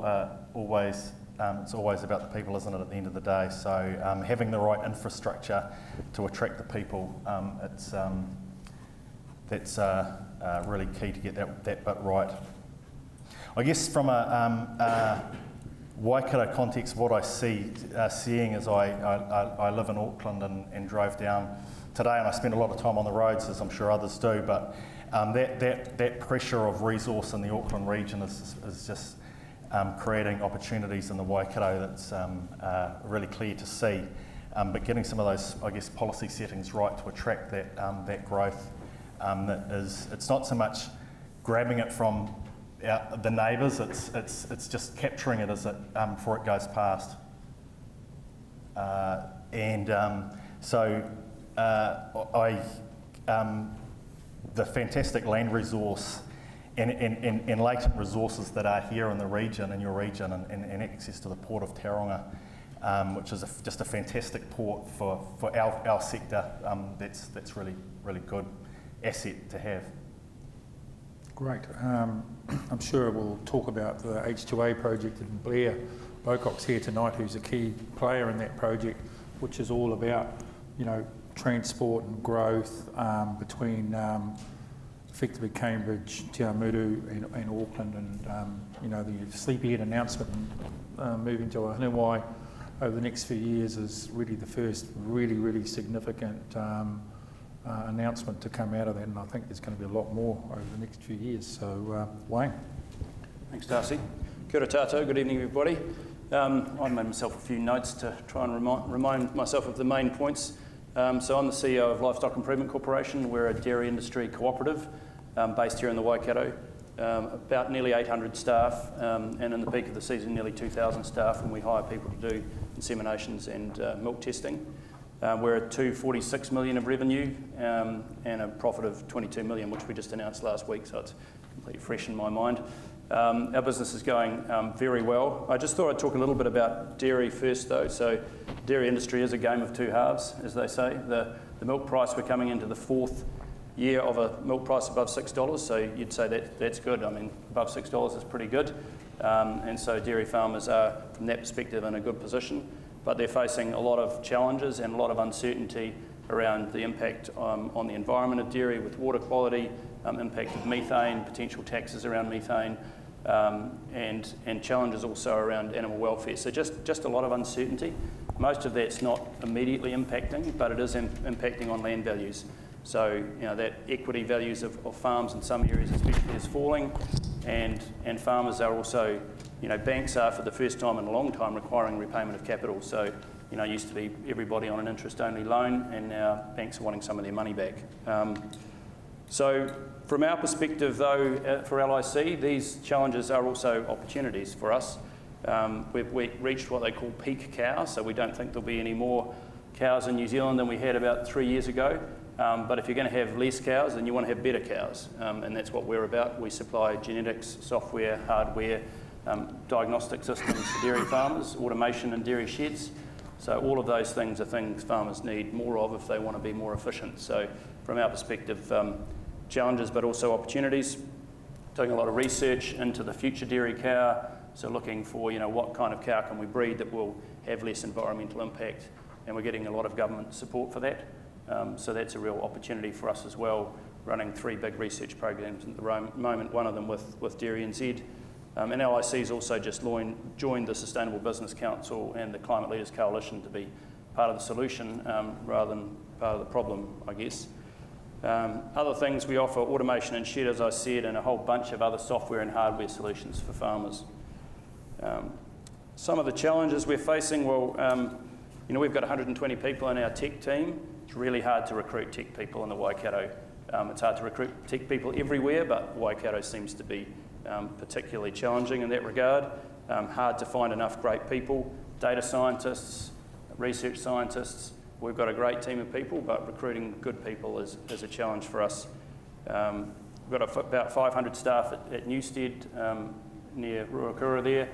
are always, it's always about the people, isn't it, at the end of the day? So having the right infrastructure to attract the people, that's really key to get that bit right. I guess from a Waikato context, what I seeing is I live in Auckland and drove down today, and I spend a lot of time on the roads, as I'm sure others do, but that pressure of resource in the Auckland region is just creating opportunities in the Waikato that's really clear to see. But getting some of those, I guess, policy settings right to attract that growth, it's not so much grabbing it from the neighbours, it's just capturing it as it before it goes past. The fantastic land resource and latent resources that are here in the region, in your region, and access to the port of Tauranga, which is just a fantastic port for our sector. That's really, really good asset to have. Great. I'm sure we'll talk about the H2A project, and Blair Bocock's here tonight, who's a key player in that project, which is all about, transport and growth between effectively Cambridge, Te Awamutu and Auckland, and the Sleepyhead announcement moving to Ahunuwai over the next few years is really the first really significant announcement to come out of that, and I think there's going to be a lot more over the next few years. So, Wayne. Thanks, Darcy. Kia ora tātou, good evening everybody. I made myself a few notes to try and remind myself of the main points. So I'm the CEO of Livestock Improvement Corporation. We're a dairy industry cooperative based here in the Waikato. About nearly 800 staff, and in the peak of the season nearly 2,000 staff, and we hire people to do inseminations and milk testing. We're at 246 million of revenue and a profit of 22 million, which we just announced last week, so it's completely fresh in my mind. Our business is going very well. I just thought I'd talk a little bit about dairy first though. So dairy industry is a game of two halves, as they say. The milk price, we're coming into the fourth year of a milk price above $6, so you'd say that's good. I mean, above $6 is pretty good. And so dairy farmers are, from that perspective, in a good position. But they're facing a lot of challenges and a lot of uncertainty around the impact on the environment of dairy with water quality, impact of methane, potential taxes around methane, and challenges also around animal welfare. So just a lot of uncertainty. Most of that's not immediately impacting, but it is impacting on land values. So that equity values of farms in some areas especially is falling, and farmers are also, banks are for the first time in a long time requiring repayment of capital. So used to be everybody on an interest-only loan, and now banks are wanting some of their money back. So from our perspective though, for LIC, these challenges are also opportunities for us. We've reached what they call peak cows, so we don't think there'll be any more cows in New Zealand than we had about 3 years ago. But if you're going to have less cows, then you want to have better cows, and that's what we're about. We supply genetics, software, hardware, diagnostic systems for dairy farmers, automation in dairy sheds. So all of those things are things farmers need more of if they want to be more efficient. So from our perspective, challenges but also opportunities. Doing a lot of research into the future dairy cow, so looking for what kind of cow can we breed that will have less environmental impact, and we're getting a lot of government support for that. So that's a real opportunity for us as well, running 3 big research programs at the moment, one of them with Dairy NZ. And LIC's also just joined the Sustainable Business Council and the Climate Leaders Coalition to be part of the solution rather than part of the problem, I guess. Other things, we offer automation and shed, as I said, and a whole bunch of other software and hardware solutions for farmers. Some of the challenges we're facing, we've got 120 people in our tech team. It's really hard to recruit tech people in the Waikato. It's hard to recruit tech people everywhere, but Waikato seems to be particularly challenging in that regard. Hard to find enough great people, data scientists, research scientists, we've got a great team of people, but recruiting good people is a challenge for us. We've got about 500 staff at Newstead near Ruakura there,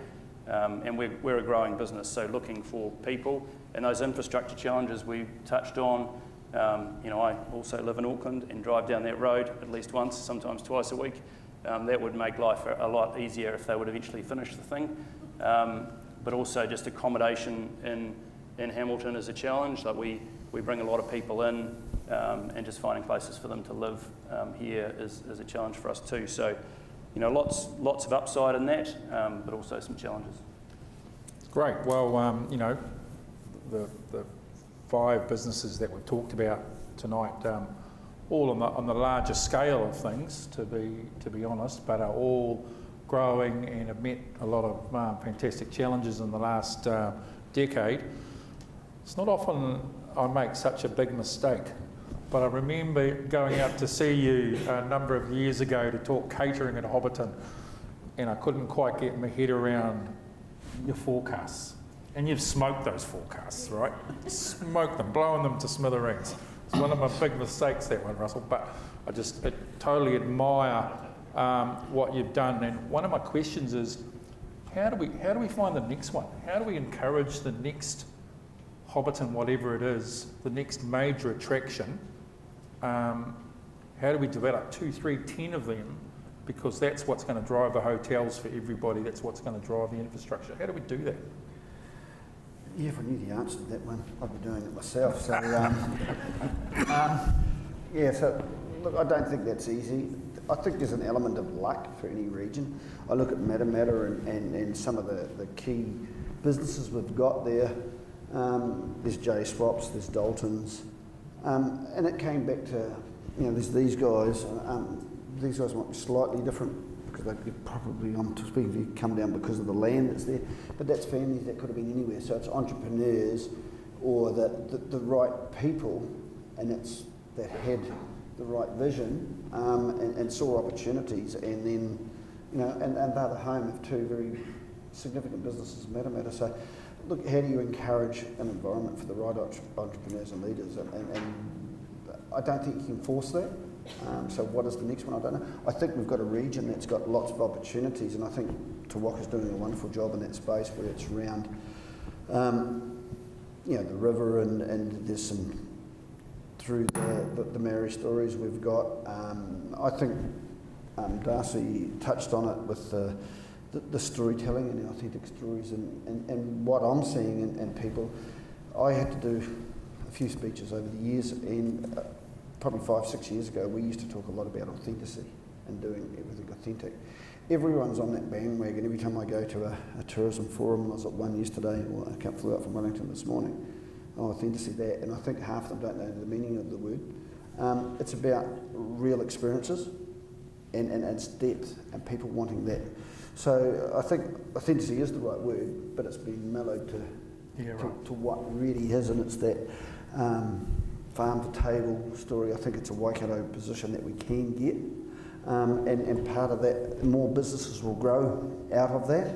and we're a growing business, so looking for people. And those infrastructure challenges we touched on, I also live in Auckland and drive down that road at least once, sometimes twice a week. That would make life a lot easier if they would eventually finish the thing. But also just accommodation in Hamilton is a challenge. Like we bring a lot of people in, and just finding places for them to live here is a challenge for us too. So, lots of upside in that, but also some challenges. Great. Well, the 5 businesses that we've talked about tonight, all on the larger scale of things, to be honest, but are all growing and have met a lot of fantastic challenges in the last decade. It's not often I make such a big mistake, but I remember going out to see you a number of years ago to talk catering at Hobbiton, and I couldn't quite get my head around your forecasts. And you've smoked those forecasts, right? Smoked them, blowing them to smithereens. It's one of my big mistakes, that one, Russell, but I totally admire what you've done. And one of my questions is, how do we find the next one? How do we encourage the next Hobbiton, whatever it is, the next major attraction? How do we develop 2, 3, 10 of them? Because that's what's going to drive the hotels for everybody. That's what's going to drive the infrastructure. How do we do that? Yeah, if I knew the answer to that one, I'd be doing it myself. So, so look, I don't think that's easy. I think there's an element of luck for any region. I look at Matamata and some of the key businesses we've got there. There's J Swaps, there's Dalton's, and it came back to, there's these guys. These guys might be slightly different because they could probably, I'm speaking to you, come down because of the land that's there, but that's families that could have been anywhere. So it's entrepreneurs or the right people, and it's that had the right vision and saw opportunities, and then, and they're the home of 2 very significant businesses in Matamata. So look, how do you encourage an environment for the right entrepreneurs and leaders? And I don't think you can force that. So what is the next one? I don't know. I think we've got a region that's got lots of opportunities, and I think Te Waka's doing a wonderful job in that space where it's around, the river, and there's some through the Mary stories we've got. I think Darcy touched on it with the storytelling and the authentic stories, and what I'm seeing in people. I had to do a few speeches over the years, and probably 5-6 years ago, we used to talk a lot about authenticity and doing everything authentic. Everyone's on that bandwagon. Every time I go to a tourism forum, I was at one yesterday, or I flew out from Wellington this morning, authenticity that, and I think half of them don't know the meaning of the word. It's about real experiences and its depth, and people wanting that. So I think authenticity is the right word, but it's been mellowed to what really is, and it's that farm to table story. I think it's a Waikato position that we can get, and part of that, more businesses will grow out of that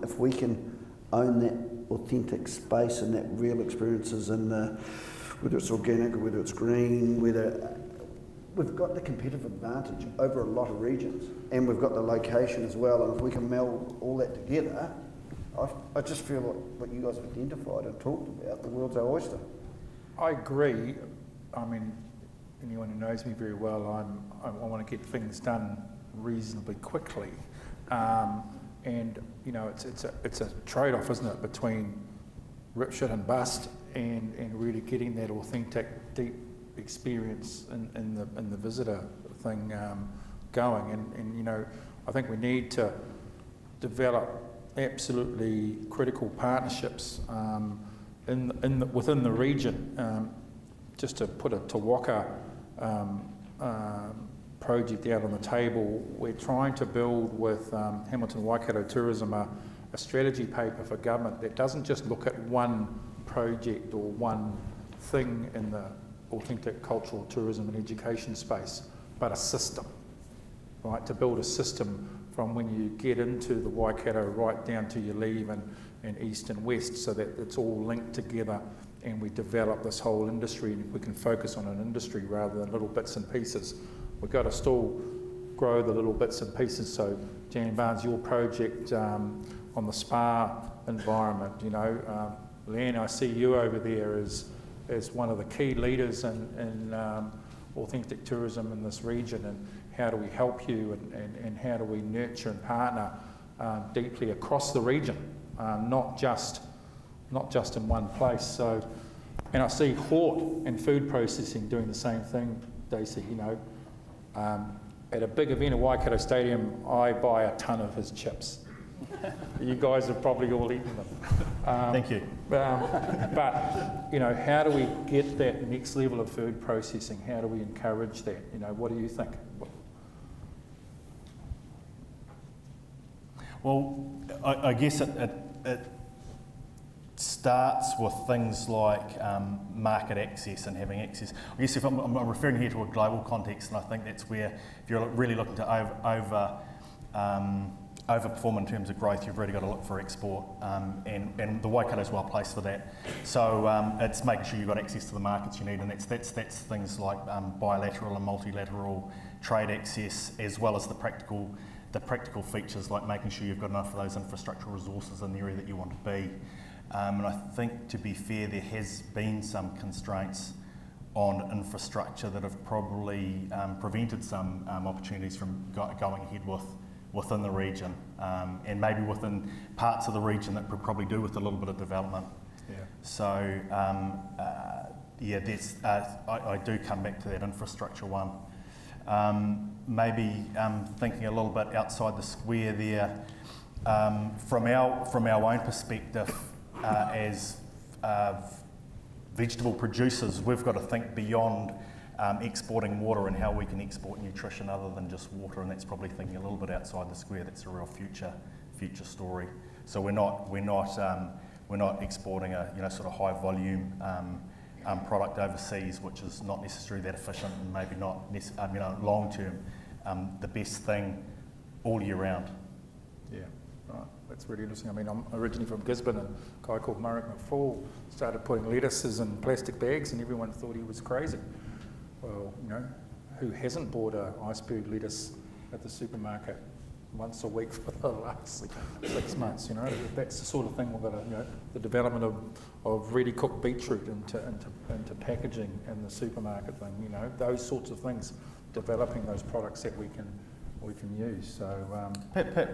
if we can own that authentic space and that real experiences, and whether it's organic or whether it's green, whether we've got the competitive advantage over a lot of regions, and we've got the location as well, and if we can meld all that together, I just feel like what you guys have identified and talked about, the world's our oyster. I agree. I mean, anyone who knows me very well, I want to get things done reasonably quickly, and it's a trade-off, isn't it, between rip, shit and bust, and really getting that authentic, deep experience in the visitor thing going, and I think we need to develop absolutely critical partnerships within the region. Just to put a Te Waka project out on the table, we're trying to build with Hamilton Waikato Tourism a strategy paper for government that doesn't just look at one project or one thing in the authentic cultural tourism and education space, but a system, right? To build a system from when you get into the Waikato right down to you leave, and east and west, so that it's all linked together and we develop this whole industry, and we can focus on an industry rather than little bits and pieces. We've got to still grow the little bits and pieces. So, Jan Barnes, your project on the spa environment, you know, Leanne, I see you over there as one of the key leaders in authentic tourism in this region, and how do we help you, and how do we nurture and partner deeply across the region, not just in one place. So, and I see Hort and food processing doing the same thing, Dacey, you know. At a big event at Waikato Stadium, I buy a ton of his chips. You guys have probably all eaten them. Thank you. But, you know, how do we get that next level of food processing? How do we encourage that? You know, what do you think? Well, I guess it starts with things like market access and having access. I guess if I'm referring here to a global context, and I think that's where, if you're really looking to overperform in terms of growth, you've really got to look for export, and the Waikato's well placed for that. So it's making sure you've got access to the markets you need, and that's things like bilateral and multilateral trade access, as well as the practical features like making sure you've got enough of those infrastructural resources in the area that you want to be. And I think, to be fair, there has been some constraints on infrastructure that have probably prevented some opportunities from going ahead within the region, and maybe within parts of the region that could probably do with a little bit of development. Yeah. So, that's, I do come back to that infrastructure one. Maybe thinking a little bit outside the square there, from our own perspective, as vegetable producers, we've got to think beyond exporting water and how we can export nutrition other than just water, and that's probably thinking a little bit outside the square. That's a real future story. So we're not exporting a sort of high volume product overseas, which is not necessarily that efficient, and maybe not long term the best thing all year round. Yeah, right. That's really interesting. I mean, I'm originally from Gisborne, and a guy called Murray McFall started putting lettuces in plastic bags, and everyone thought he was crazy. Well, you know, who hasn't bought an iceberg lettuce at the supermarket once a week for the last 6 months? You know, that's the sort of thing we've got to, you know, the development of ready cooked beetroot into packaging in the supermarket thing. You know, those sorts of things, developing those products that we can use. So,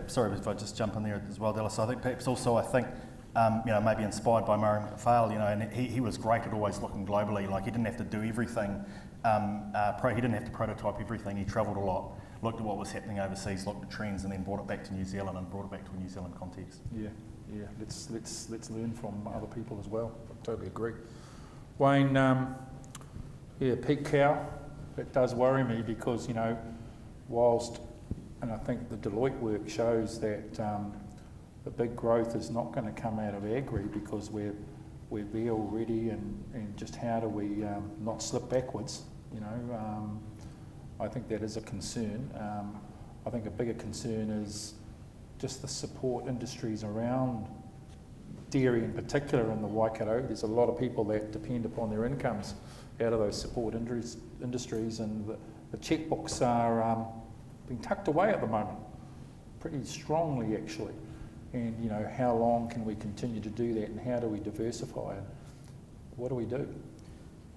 sorry if I just jump in there as well, Dallas. I think perhaps also, maybe inspired by Murray McFall, you know, and he was great at always looking globally. Like, he didn't have to do everything. He didn't have to prototype everything. He travelled a lot, looked at what was happening overseas, looked at trends, and then brought it back to New Zealand and brought it back to a New Zealand context. Yeah. Let's learn from other people as well. I totally agree. Wayne, peak cow. It does worry me because, you know, whilst, and I think the Deloitte work shows that the big growth is not going to come out of agri because we're there already, and just how do we not slip backwards, you know. I think that is a concern. I think a bigger concern is just the support industries around dairy in particular in the Waikato. There's a lot of people that depend upon their incomes out of those support industries, and the checkbooks are being tucked away at the moment, pretty strongly actually. And, you know, how long can we continue to do that, and how do we diversify it? What do we do?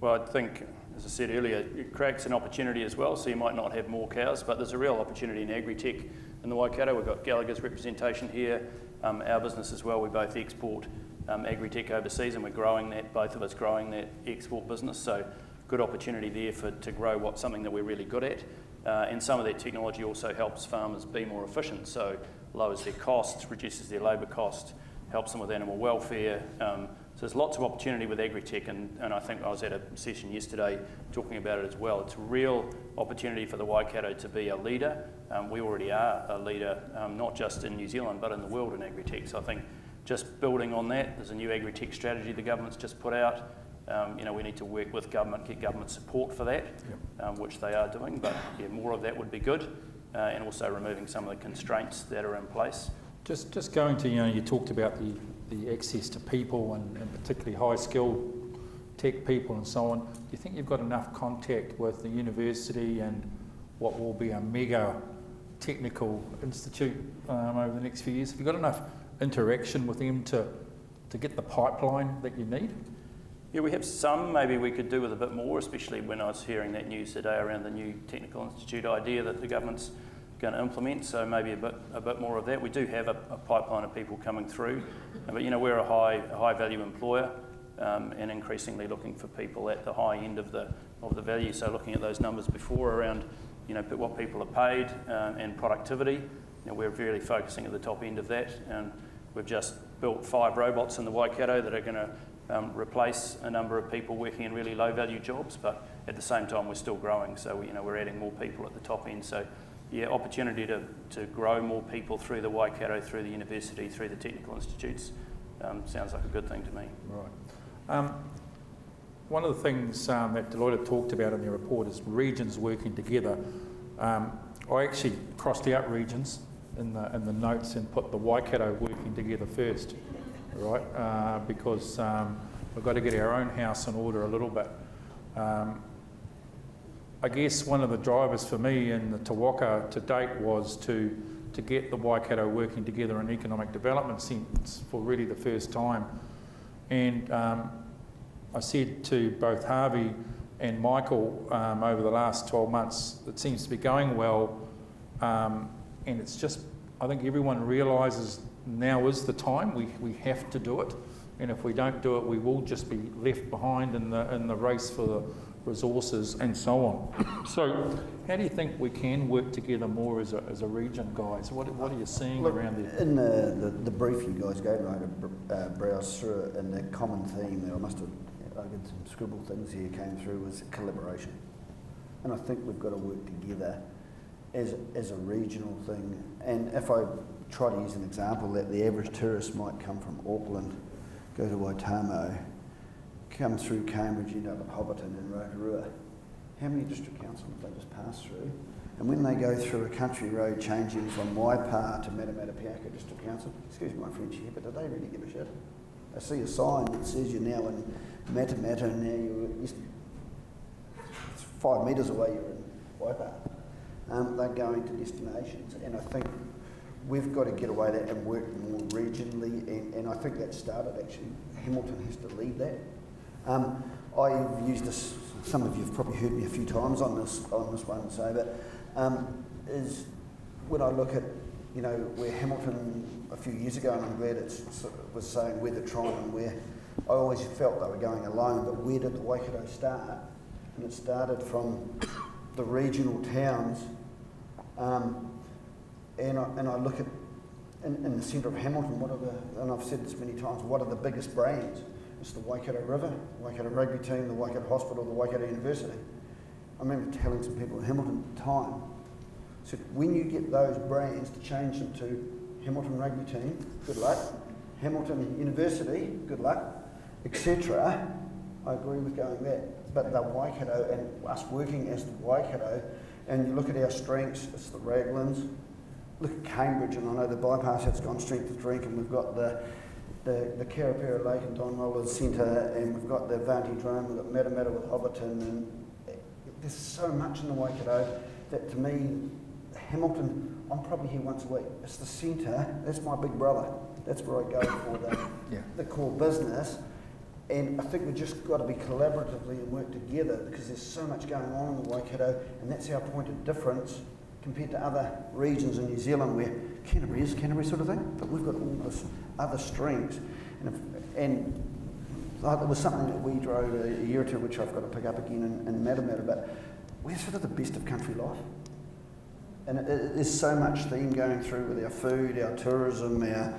Well, I think, as I said earlier, it creates an opportunity as well, so you might not have more cows, but there's a real opportunity in agri-tech in the Waikato. We've got Gallagher's representation here, our business as well. We both export agri-tech overseas, and we're growing that, both of us growing that export business, so good opportunity there to grow something that we're really good at. And some of that technology also helps farmers be more efficient, so lowers their costs, reduces their labour cost, helps them with animal welfare. So there's lots of opportunity with agri-tech, and I think I was at a session yesterday talking about it as well. It's a real opportunity for the Waikato to be a leader. We already are a leader, not just in New Zealand, but in the world in agri-tech. So I think just building on that, there's a new agri-tech strategy the government's just put out. We need to work with government, get government support for that, which they are doing, but more of that would be good, and also removing some of the constraints that are in place. Just going to, you talked about the access to people and particularly high skilled tech people and so on. Do you think you've got enough contact with the university and what will be a mega technical institute over the next few years? Have you got enough interaction with them to get the pipeline that you need? Yeah, we have some. Maybe we could do with a bit more, especially when I was hearing that news today around the new Technical Institute idea that the government's going to implement, so maybe a bit more of that. We do have a pipeline of people coming through, but you know, we're a high value employer and increasingly looking for people at the high end of the value. So looking at those numbers before around, you know, what people are paid and productivity, you know, we're really focusing at the top end of that, and we've just built 5 robots in the Waikato that are going to replace a number of people working in really low value jobs, but at the same time we're still growing, so you know, we're adding more people at the top end. So yeah, opportunity to grow more people through the Waikato, through the university, through the technical institutes sounds like a good thing to me. Right. One of the things that Deloitte have talked about in their report is regions working together. I actually crossed out regions in the notes and put the Waikato working together first, right? Because we've got to get our own house in order a little bit. I guess one of the drivers for me in the Te Waka to date was to get the Waikato working together in economic development sense for really the first time. And I said to both Harvey and Michael over the last 12 months, it seems to be going well, and it's just, I think everyone realises now is the time, we have to do it, and if we don't do it we will just be left behind in the race for the resources and so on. So how do you think we can work together more as a region, guys? What are you seeing around there? In the brief you guys gave, I had to browse through it, and the common theme there, I did some scribble things here, came through, was collaboration. And I think we've got to work together as a regional thing. And if I try to use an example, that the average tourist might come from Auckland, go to Waitomo, come through Cambridge, end up at Hobbiton and Rotorua. How many district councils have they just passed through? And when they go through a country road changing from Waipa to Matamata District Council, excuse my French here, but do they really give a shit? They see a sign that says you're now in Matamata and now it's 5 metres away, you're in Waipa. They're going to destinations, and I think we've got to get away that and work more regionally, and I think that started actually. Hamilton has to lead that. I've used this, some of you have probably heard me a few times on this one say, but is when I look at, you know, where Hamilton a few years ago, and I'm glad it was saying where they're trying and where, I always felt they were going alone, but where did the Waikato start? And it started from the regional towns, and I look at, in the centre of Hamilton, and I've said this many times, what are the biggest brands? It's the Waikato River, the Waikato Rugby Team, the Waikato Hospital, the Waikato University. I remember telling some people at Hamilton at the time, I said, when you get those brands to change them to Hamilton Rugby Team, good luck, Hamilton University, good luck, etc., I agree with going that. But the Waikato and us working as the Waikato, and you look at our strengths, it's the Raglins, look at Cambridge, and I know the bypass has gone strength to drink, and we've got the Karapera Lake and Don Rollers Centre, and we've got the Vanti Drome, we've got Matamata with Hobbiton, and there's so much in the Waikato that to me, Hamilton, I'm probably here once a week. It's the centre, that's my big brother. That's where I go for the core business. And I think we've just got to be collaboratively and work together, because there's so much going on in the Waikato, and that's our point of difference compared to other regions in New Zealand where Canterbury is Canterbury sort of thing, but we've got all this other strengths. And there was something that we drove a year or two, which I've got to pick up again in Matamata, but we're sort of the best of country life. And there's so much theme going through with our food, our tourism, our...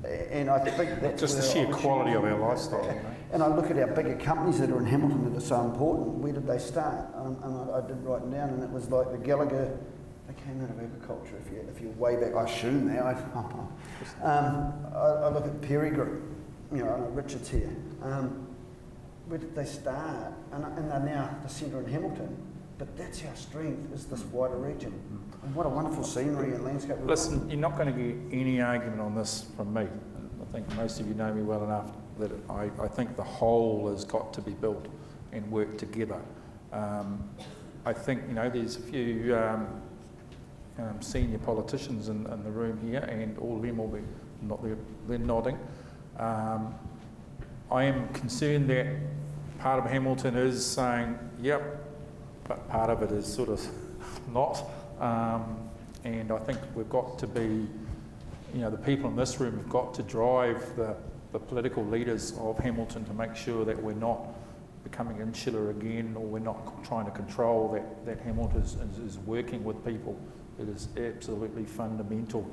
and I think that's just the sheer quality of our lifestyle. And I look at our bigger companies that are in Hamilton that are so important. Where did they start? And I did write them down, and it was like the Gallagher. They came out of agriculture. If you're way back, I assume now. I look at Perry Group. You know, I know Richard's here. Where did they start? And they're now the centre in Hamilton. But that's our strength, is this wider region. And what a wonderful scenery and landscape. Listen, you're not going to get any argument on this from me. I think most of you know me well enough that I think the whole has got to be built and work together. I think, you know, there's a few senior politicians in the room here, and all of them will be they're nodding. I am concerned that part of Hamilton is saying, yep, but part of it is sort of not. And I think we've got to be, you know, the people in this room have got to drive the political leaders of Hamilton to make sure that we're not becoming insular again, or we're not trying to control that Hamilton is working with people. It is absolutely fundamental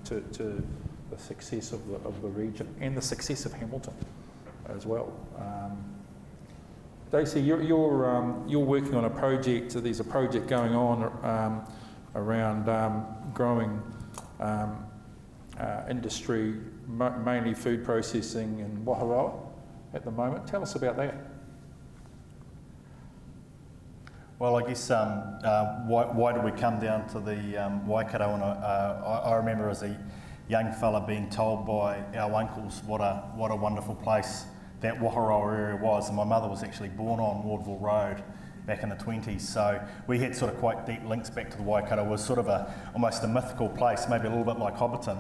to the success of the region and the success of Hamilton as well. Dacey, you're working on a project. So there's a project going on around growing industry, mainly food processing in Waharoa at the moment. Tell us about that. Well, I guess why did we come down to the Waikato? And I remember as a young fella being told by our uncles what a wonderful place that Waharoa area was, and my mother was actually born on Wardville Road back in the 20s, so we had sort of quite deep links back to the Waikato. It was sort of almost a mythical place, maybe a little bit like Hobbiton,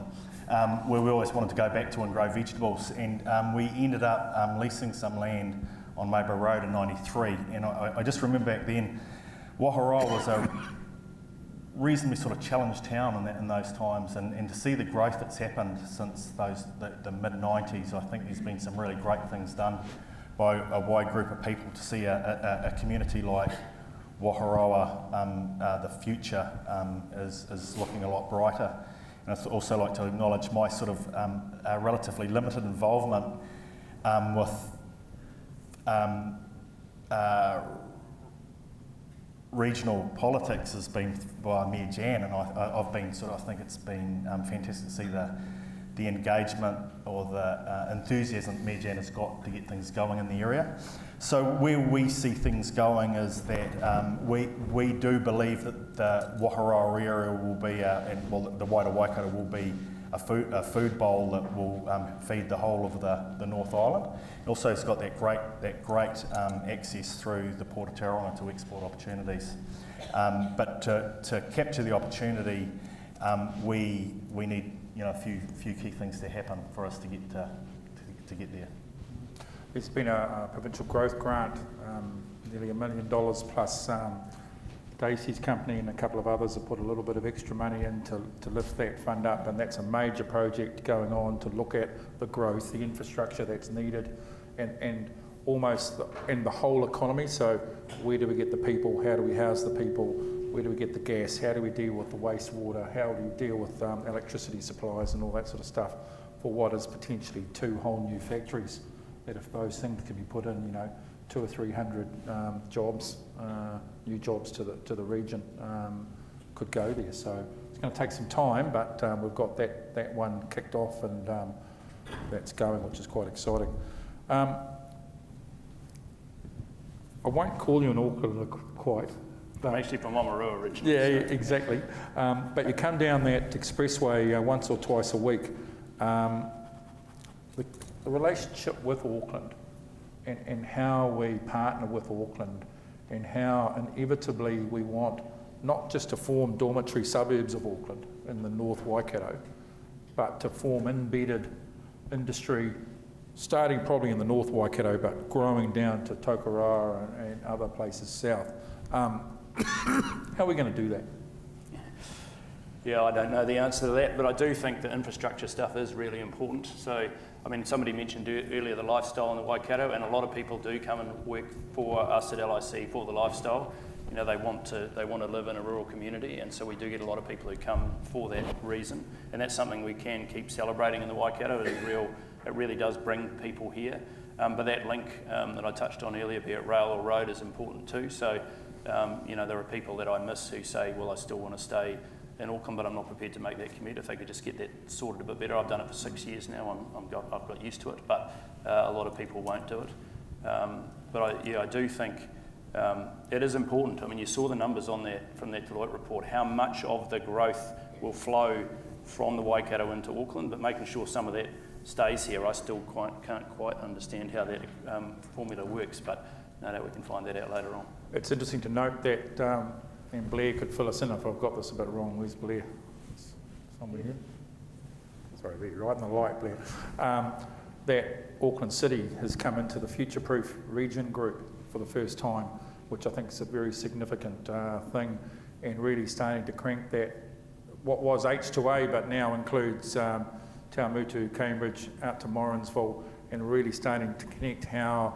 where we always wanted to go back to and grow vegetables, and we ended up leasing some land on Maybury Road in '93, and I just remember back then Waharoa was a reasonably sort of challenged town in those times, and to see the growth that's happened since the mid-90s, I think there's been some really great things done by a wide group of people. To see a community like Waharoa, the future is looking a lot brighter. And I'd also like to acknowledge my sort of relatively limited involvement with regional politics has been by Mayor Jan, and I've been I think it's been fantastic to see the engagement or the enthusiasm Mayor Jan has got to get things going in the area. So where we see things going is that we do believe that the Waharoa area will be, the wider Waikato will be a food bowl that will feed the whole of the North Island. It also has got that great access through the Port of Tauranga to export opportunities. But to capture the opportunity, we need a few key things to happen for us to get there. There's been a provincial growth grant, nearly $1 million plus. Dacey's company and a couple of others have put a little bit of extra money in to lift that fund up, and that's a major project going on to look at the growth, the infrastructure that's needed, and almost in the whole economy. So where do we get the people? How do we house the people? Where do we get the gas? How do we deal with the wastewater? How do we deal with electricity supplies and all that sort of stuff for what is potentially 2 whole new factories? That if those things can be put in, 200 or 300 jobs, new jobs to the region could go there. So it's going to take some time, but we've got that one kicked off, and that's going, which is quite exciting. I won't call you an Auckland quite. I'm actually from Oamaru originally. Yeah, exactly. But you come down that expressway once or twice a week. The relationship with Auckland and how we partner with Auckland, and how inevitably we want not just to form dormitory suburbs of Auckland in the North Waikato, but to form embedded industry, starting probably in the North Waikato, but growing down to Tokoroa and other places south. How are we going to do that? Yeah, I don't know the answer to that, but I do think the infrastructure stuff is really important. So, somebody mentioned earlier the lifestyle in the Waikato, and a lot of people do come and work for us at LIC for the lifestyle. They want to live in a rural community, and so we do get a lot of people who come for that reason, and that's something we can keep celebrating in the Waikato. It really does bring people here. But that link that I touched on earlier, be it rail or road, is important too. So, there are people that I miss who say, well, I still want to stay in Auckland, but I'm not prepared to make that commute. If they could just get that sorted a bit better. I've done it for 6 years now. I've got used to it, but a lot of people won't do it. But I do think it is important. You saw the numbers on that from that Deloitte report, how much of the growth will flow from the Waikato into Auckland, but making sure some of that stays here. I still can't quite understand how that formula works, but no doubt we can find that out later on. It's interesting to note that, and Blair could fill us in if I've got this a bit wrong. Where's Blair? It's somewhere here. Sorry, you're right in the light, Blair. That Auckland City has come into the Future Proof Region group for the first time, which I think is a very significant thing, and really starting to crank that, what was H2A, but now includes Taumutu, Cambridge, out to Morrinsville, and really starting to connect how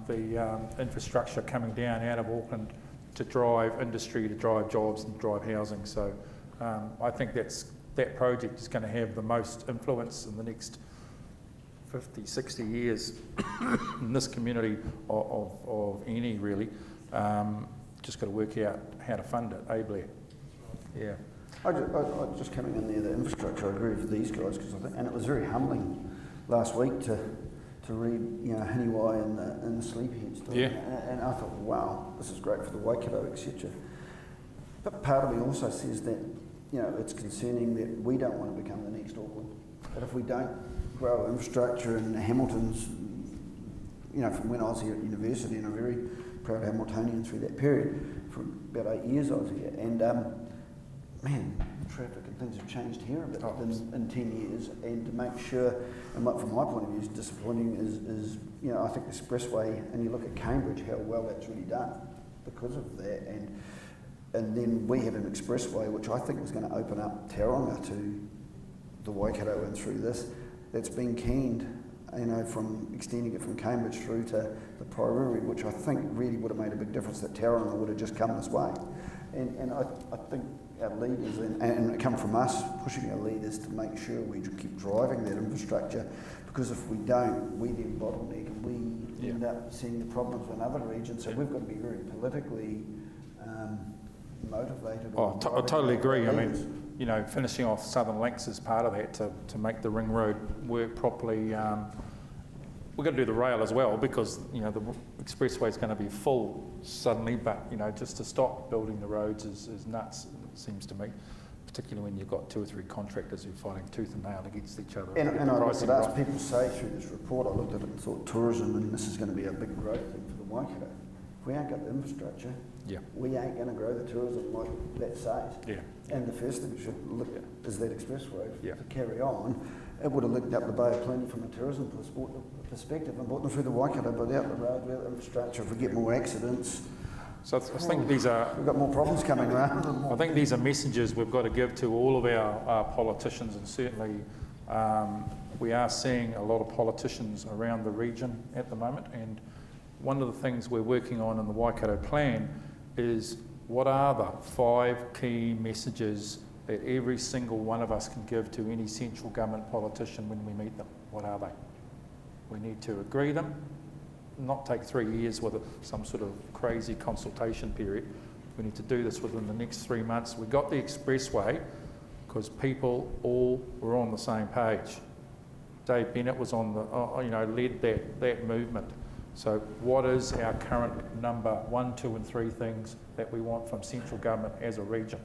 the infrastructure coming down out of Auckland to drive industry, to drive jobs and drive housing. So I think that project is going to have the most influence in the next 50, 60 years in this community of any, really. Just got to work out how to fund it, Blair? Yeah. I just coming in there, the infrastructure, I agree with these guys, because I think, and it was very humbling last week to read, you know, Hiniwai and the Sleepheads. Yeah. And I thought, wow, this is great for the Waikato, etc. But part of me also says that, you know, it's concerning that we don't want to become the next Auckland. That if we don't grow infrastructure in Hamilton's, you know, from when I was here at university, and I'm very proud Hamiltonian through that period, for about 8 years I was here, and man, traffic and things have changed here a bit in 10 years, and to make sure, and what from my point of view is disappointing is, you know, I think the expressway, and you look at Cambridge, how well that's really done because of that, and then we had an expressway which I think was going to open up Tauranga to the Waikato and through this, that's been canned, you know, from extending it from Cambridge through to the Prairie, which I think really would have made a big difference, that Tauranga would have just come this way. And I think our leaders, and it come from us, pushing our leaders to make sure we keep driving that infrastructure, because if we don't, we then bottleneck and we end up seeing the problems in other regions. So we've got to be very politically motivated. I totally agree. I mean, you know, finishing off Southern Links is part of that to make the ring road work properly. We've got to do the rail as well, because, you know, the expressway is going to be full suddenly, but, you know, just to stop building the roads is nuts, it seems to me, particularly when you've got 2 or 3 contractors who are fighting tooth and nail against each other. And I looked at us, people say through this report, I looked at it and thought tourism, and this is going to be a big growth thing for the Waikato. If we ain't got the infrastructure, we ain't going to grow the tourism like that says. And the first thing we should look at is that expressway to carry on. It would have linked up the Bay of Plenty from a tourism perspective and brought them through the Waikato, but without the road, without the infrastructure, if we get more accidents. So I think these are... We've got more problems coming around. I think these are messages we've got to give to all of our politicians, and certainly we are seeing a lot of politicians around the region at the moment, and one of the things we're working on in the Waikato plan is what are the 5 key messages that every single one of us can give to any central government politician when we meet them. What are they? We need to agree them, not take 3 years with some sort of crazy consultation period. We need to do this within the next 3 months. We got the expressway because people all were on the same page. Dave Bennett was on the, led that movement. So what is our current number 1, 2 and 3 things that we want from central government as a region?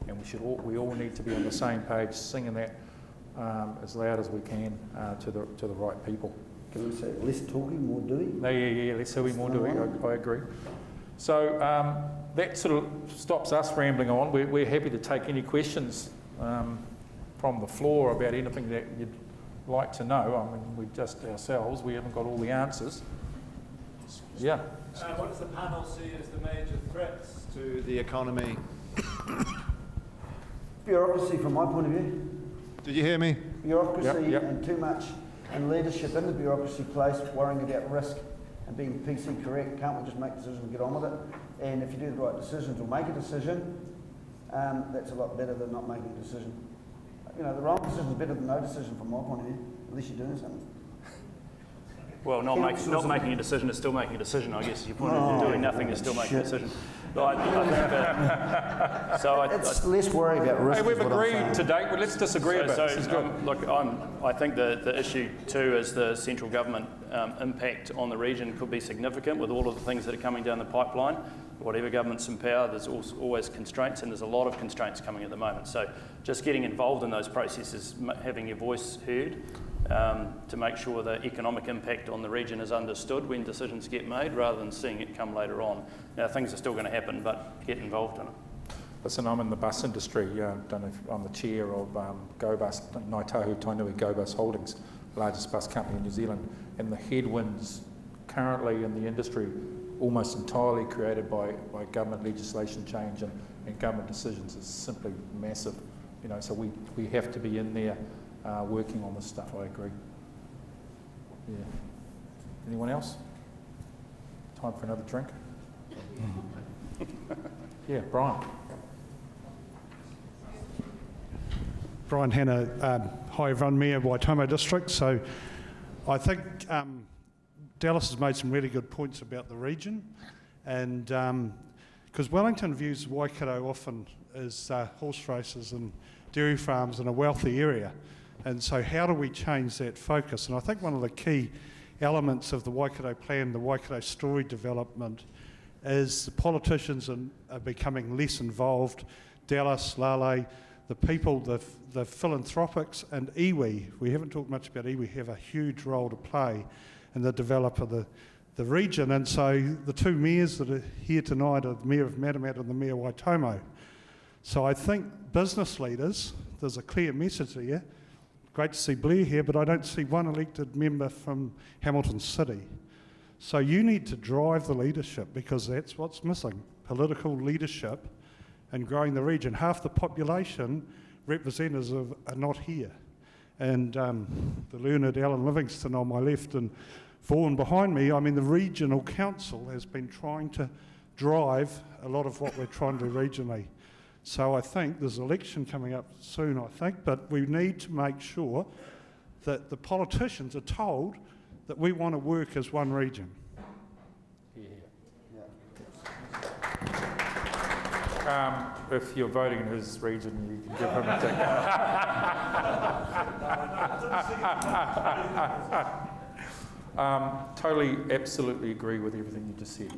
And we all need to be on the same page, singing that as loud as we can to the right people. Can we say less talking, more doing? Yeah, less talking, more doing. I agree. So that sort of stops us rambling on. We're happy to take any questions from the floor about anything that you'd like to know. I mean, we just ourselves, we haven't got all the answers. Yeah. What does the panel see as the major threats to the economy? Bureaucracy, from my point of view. Did you hear me? Bureaucracy and too much, and leadership in the bureaucracy place, worrying about risk and being PC correct. Can't we just make decisions and get on with it? And if you do the right decisions or make a decision, that's a lot better than not making a decision. You know, the wrong decision is better than no decision from my point of view, unless you're doing something. Well, not making a decision is still making a decision, I guess. Your point is doing nothing is still making a decision. It's less worry about risk. Hey, we've is what I'm agreed saying. to date, well, let's disagree about this. Is good. I think the issue too is the central government impact on the region could be significant with all of the things that are coming down the pipeline. Whatever government's in power, there's always constraints, and there's a lot of constraints coming at the moment. So just getting involved in those processes, having your voice heard, to make sure the economic impact on the region is understood when decisions get made, rather than seeing it come later on. Now, things are still going to happen, but get involved in it. Listen, I'm in the bus industry. Don't know if I'm the chair of GoBus, Ngāi Tahu Tainui GoBus Holdings, largest bus company in New Zealand, and the headwinds currently in the industry almost entirely created by government legislation change and government decisions is simply massive. You know, so we have to be in there working on this stuff. I agree. Yeah. Anyone else? Time for another drink? Yeah, Brian. Brian Hanna, hi everyone, Mayor Waitomo District. So I think Dallas has made some really good points about the region, and because Wellington views Waikato often as horse races and dairy farms in a wealthy area, and so how do we change that focus? And I think one of the key elements of the Waikato plan, the Waikato story development, is the politicians are becoming less involved. Dallas, Lale, the people, the philanthropics, and iwi, we haven't talked much about iwi, have a huge role to play in the development of the region. And so the two mayors that are here tonight are the Mayor of Manamat and the Mayor of Waitomo. So I think business leaders, there's a clear message here. Great to see Blair here, but I don't see one elected member from Hamilton City. So you need to drive the leadership, because that's what's missing, political leadership and growing the region. Half the population representatives are not here. And the learned Alan Livingston on my left and Vaughan behind me, I mean, the Regional Council has been trying to drive a lot of what we're trying to do regionally. So I think there's an election coming up soon, I think, but we need to make sure that the politicians are told that we want to work as one region. If you're voting in his region, you can give him a tick. Totally, absolutely agree with everything you just said.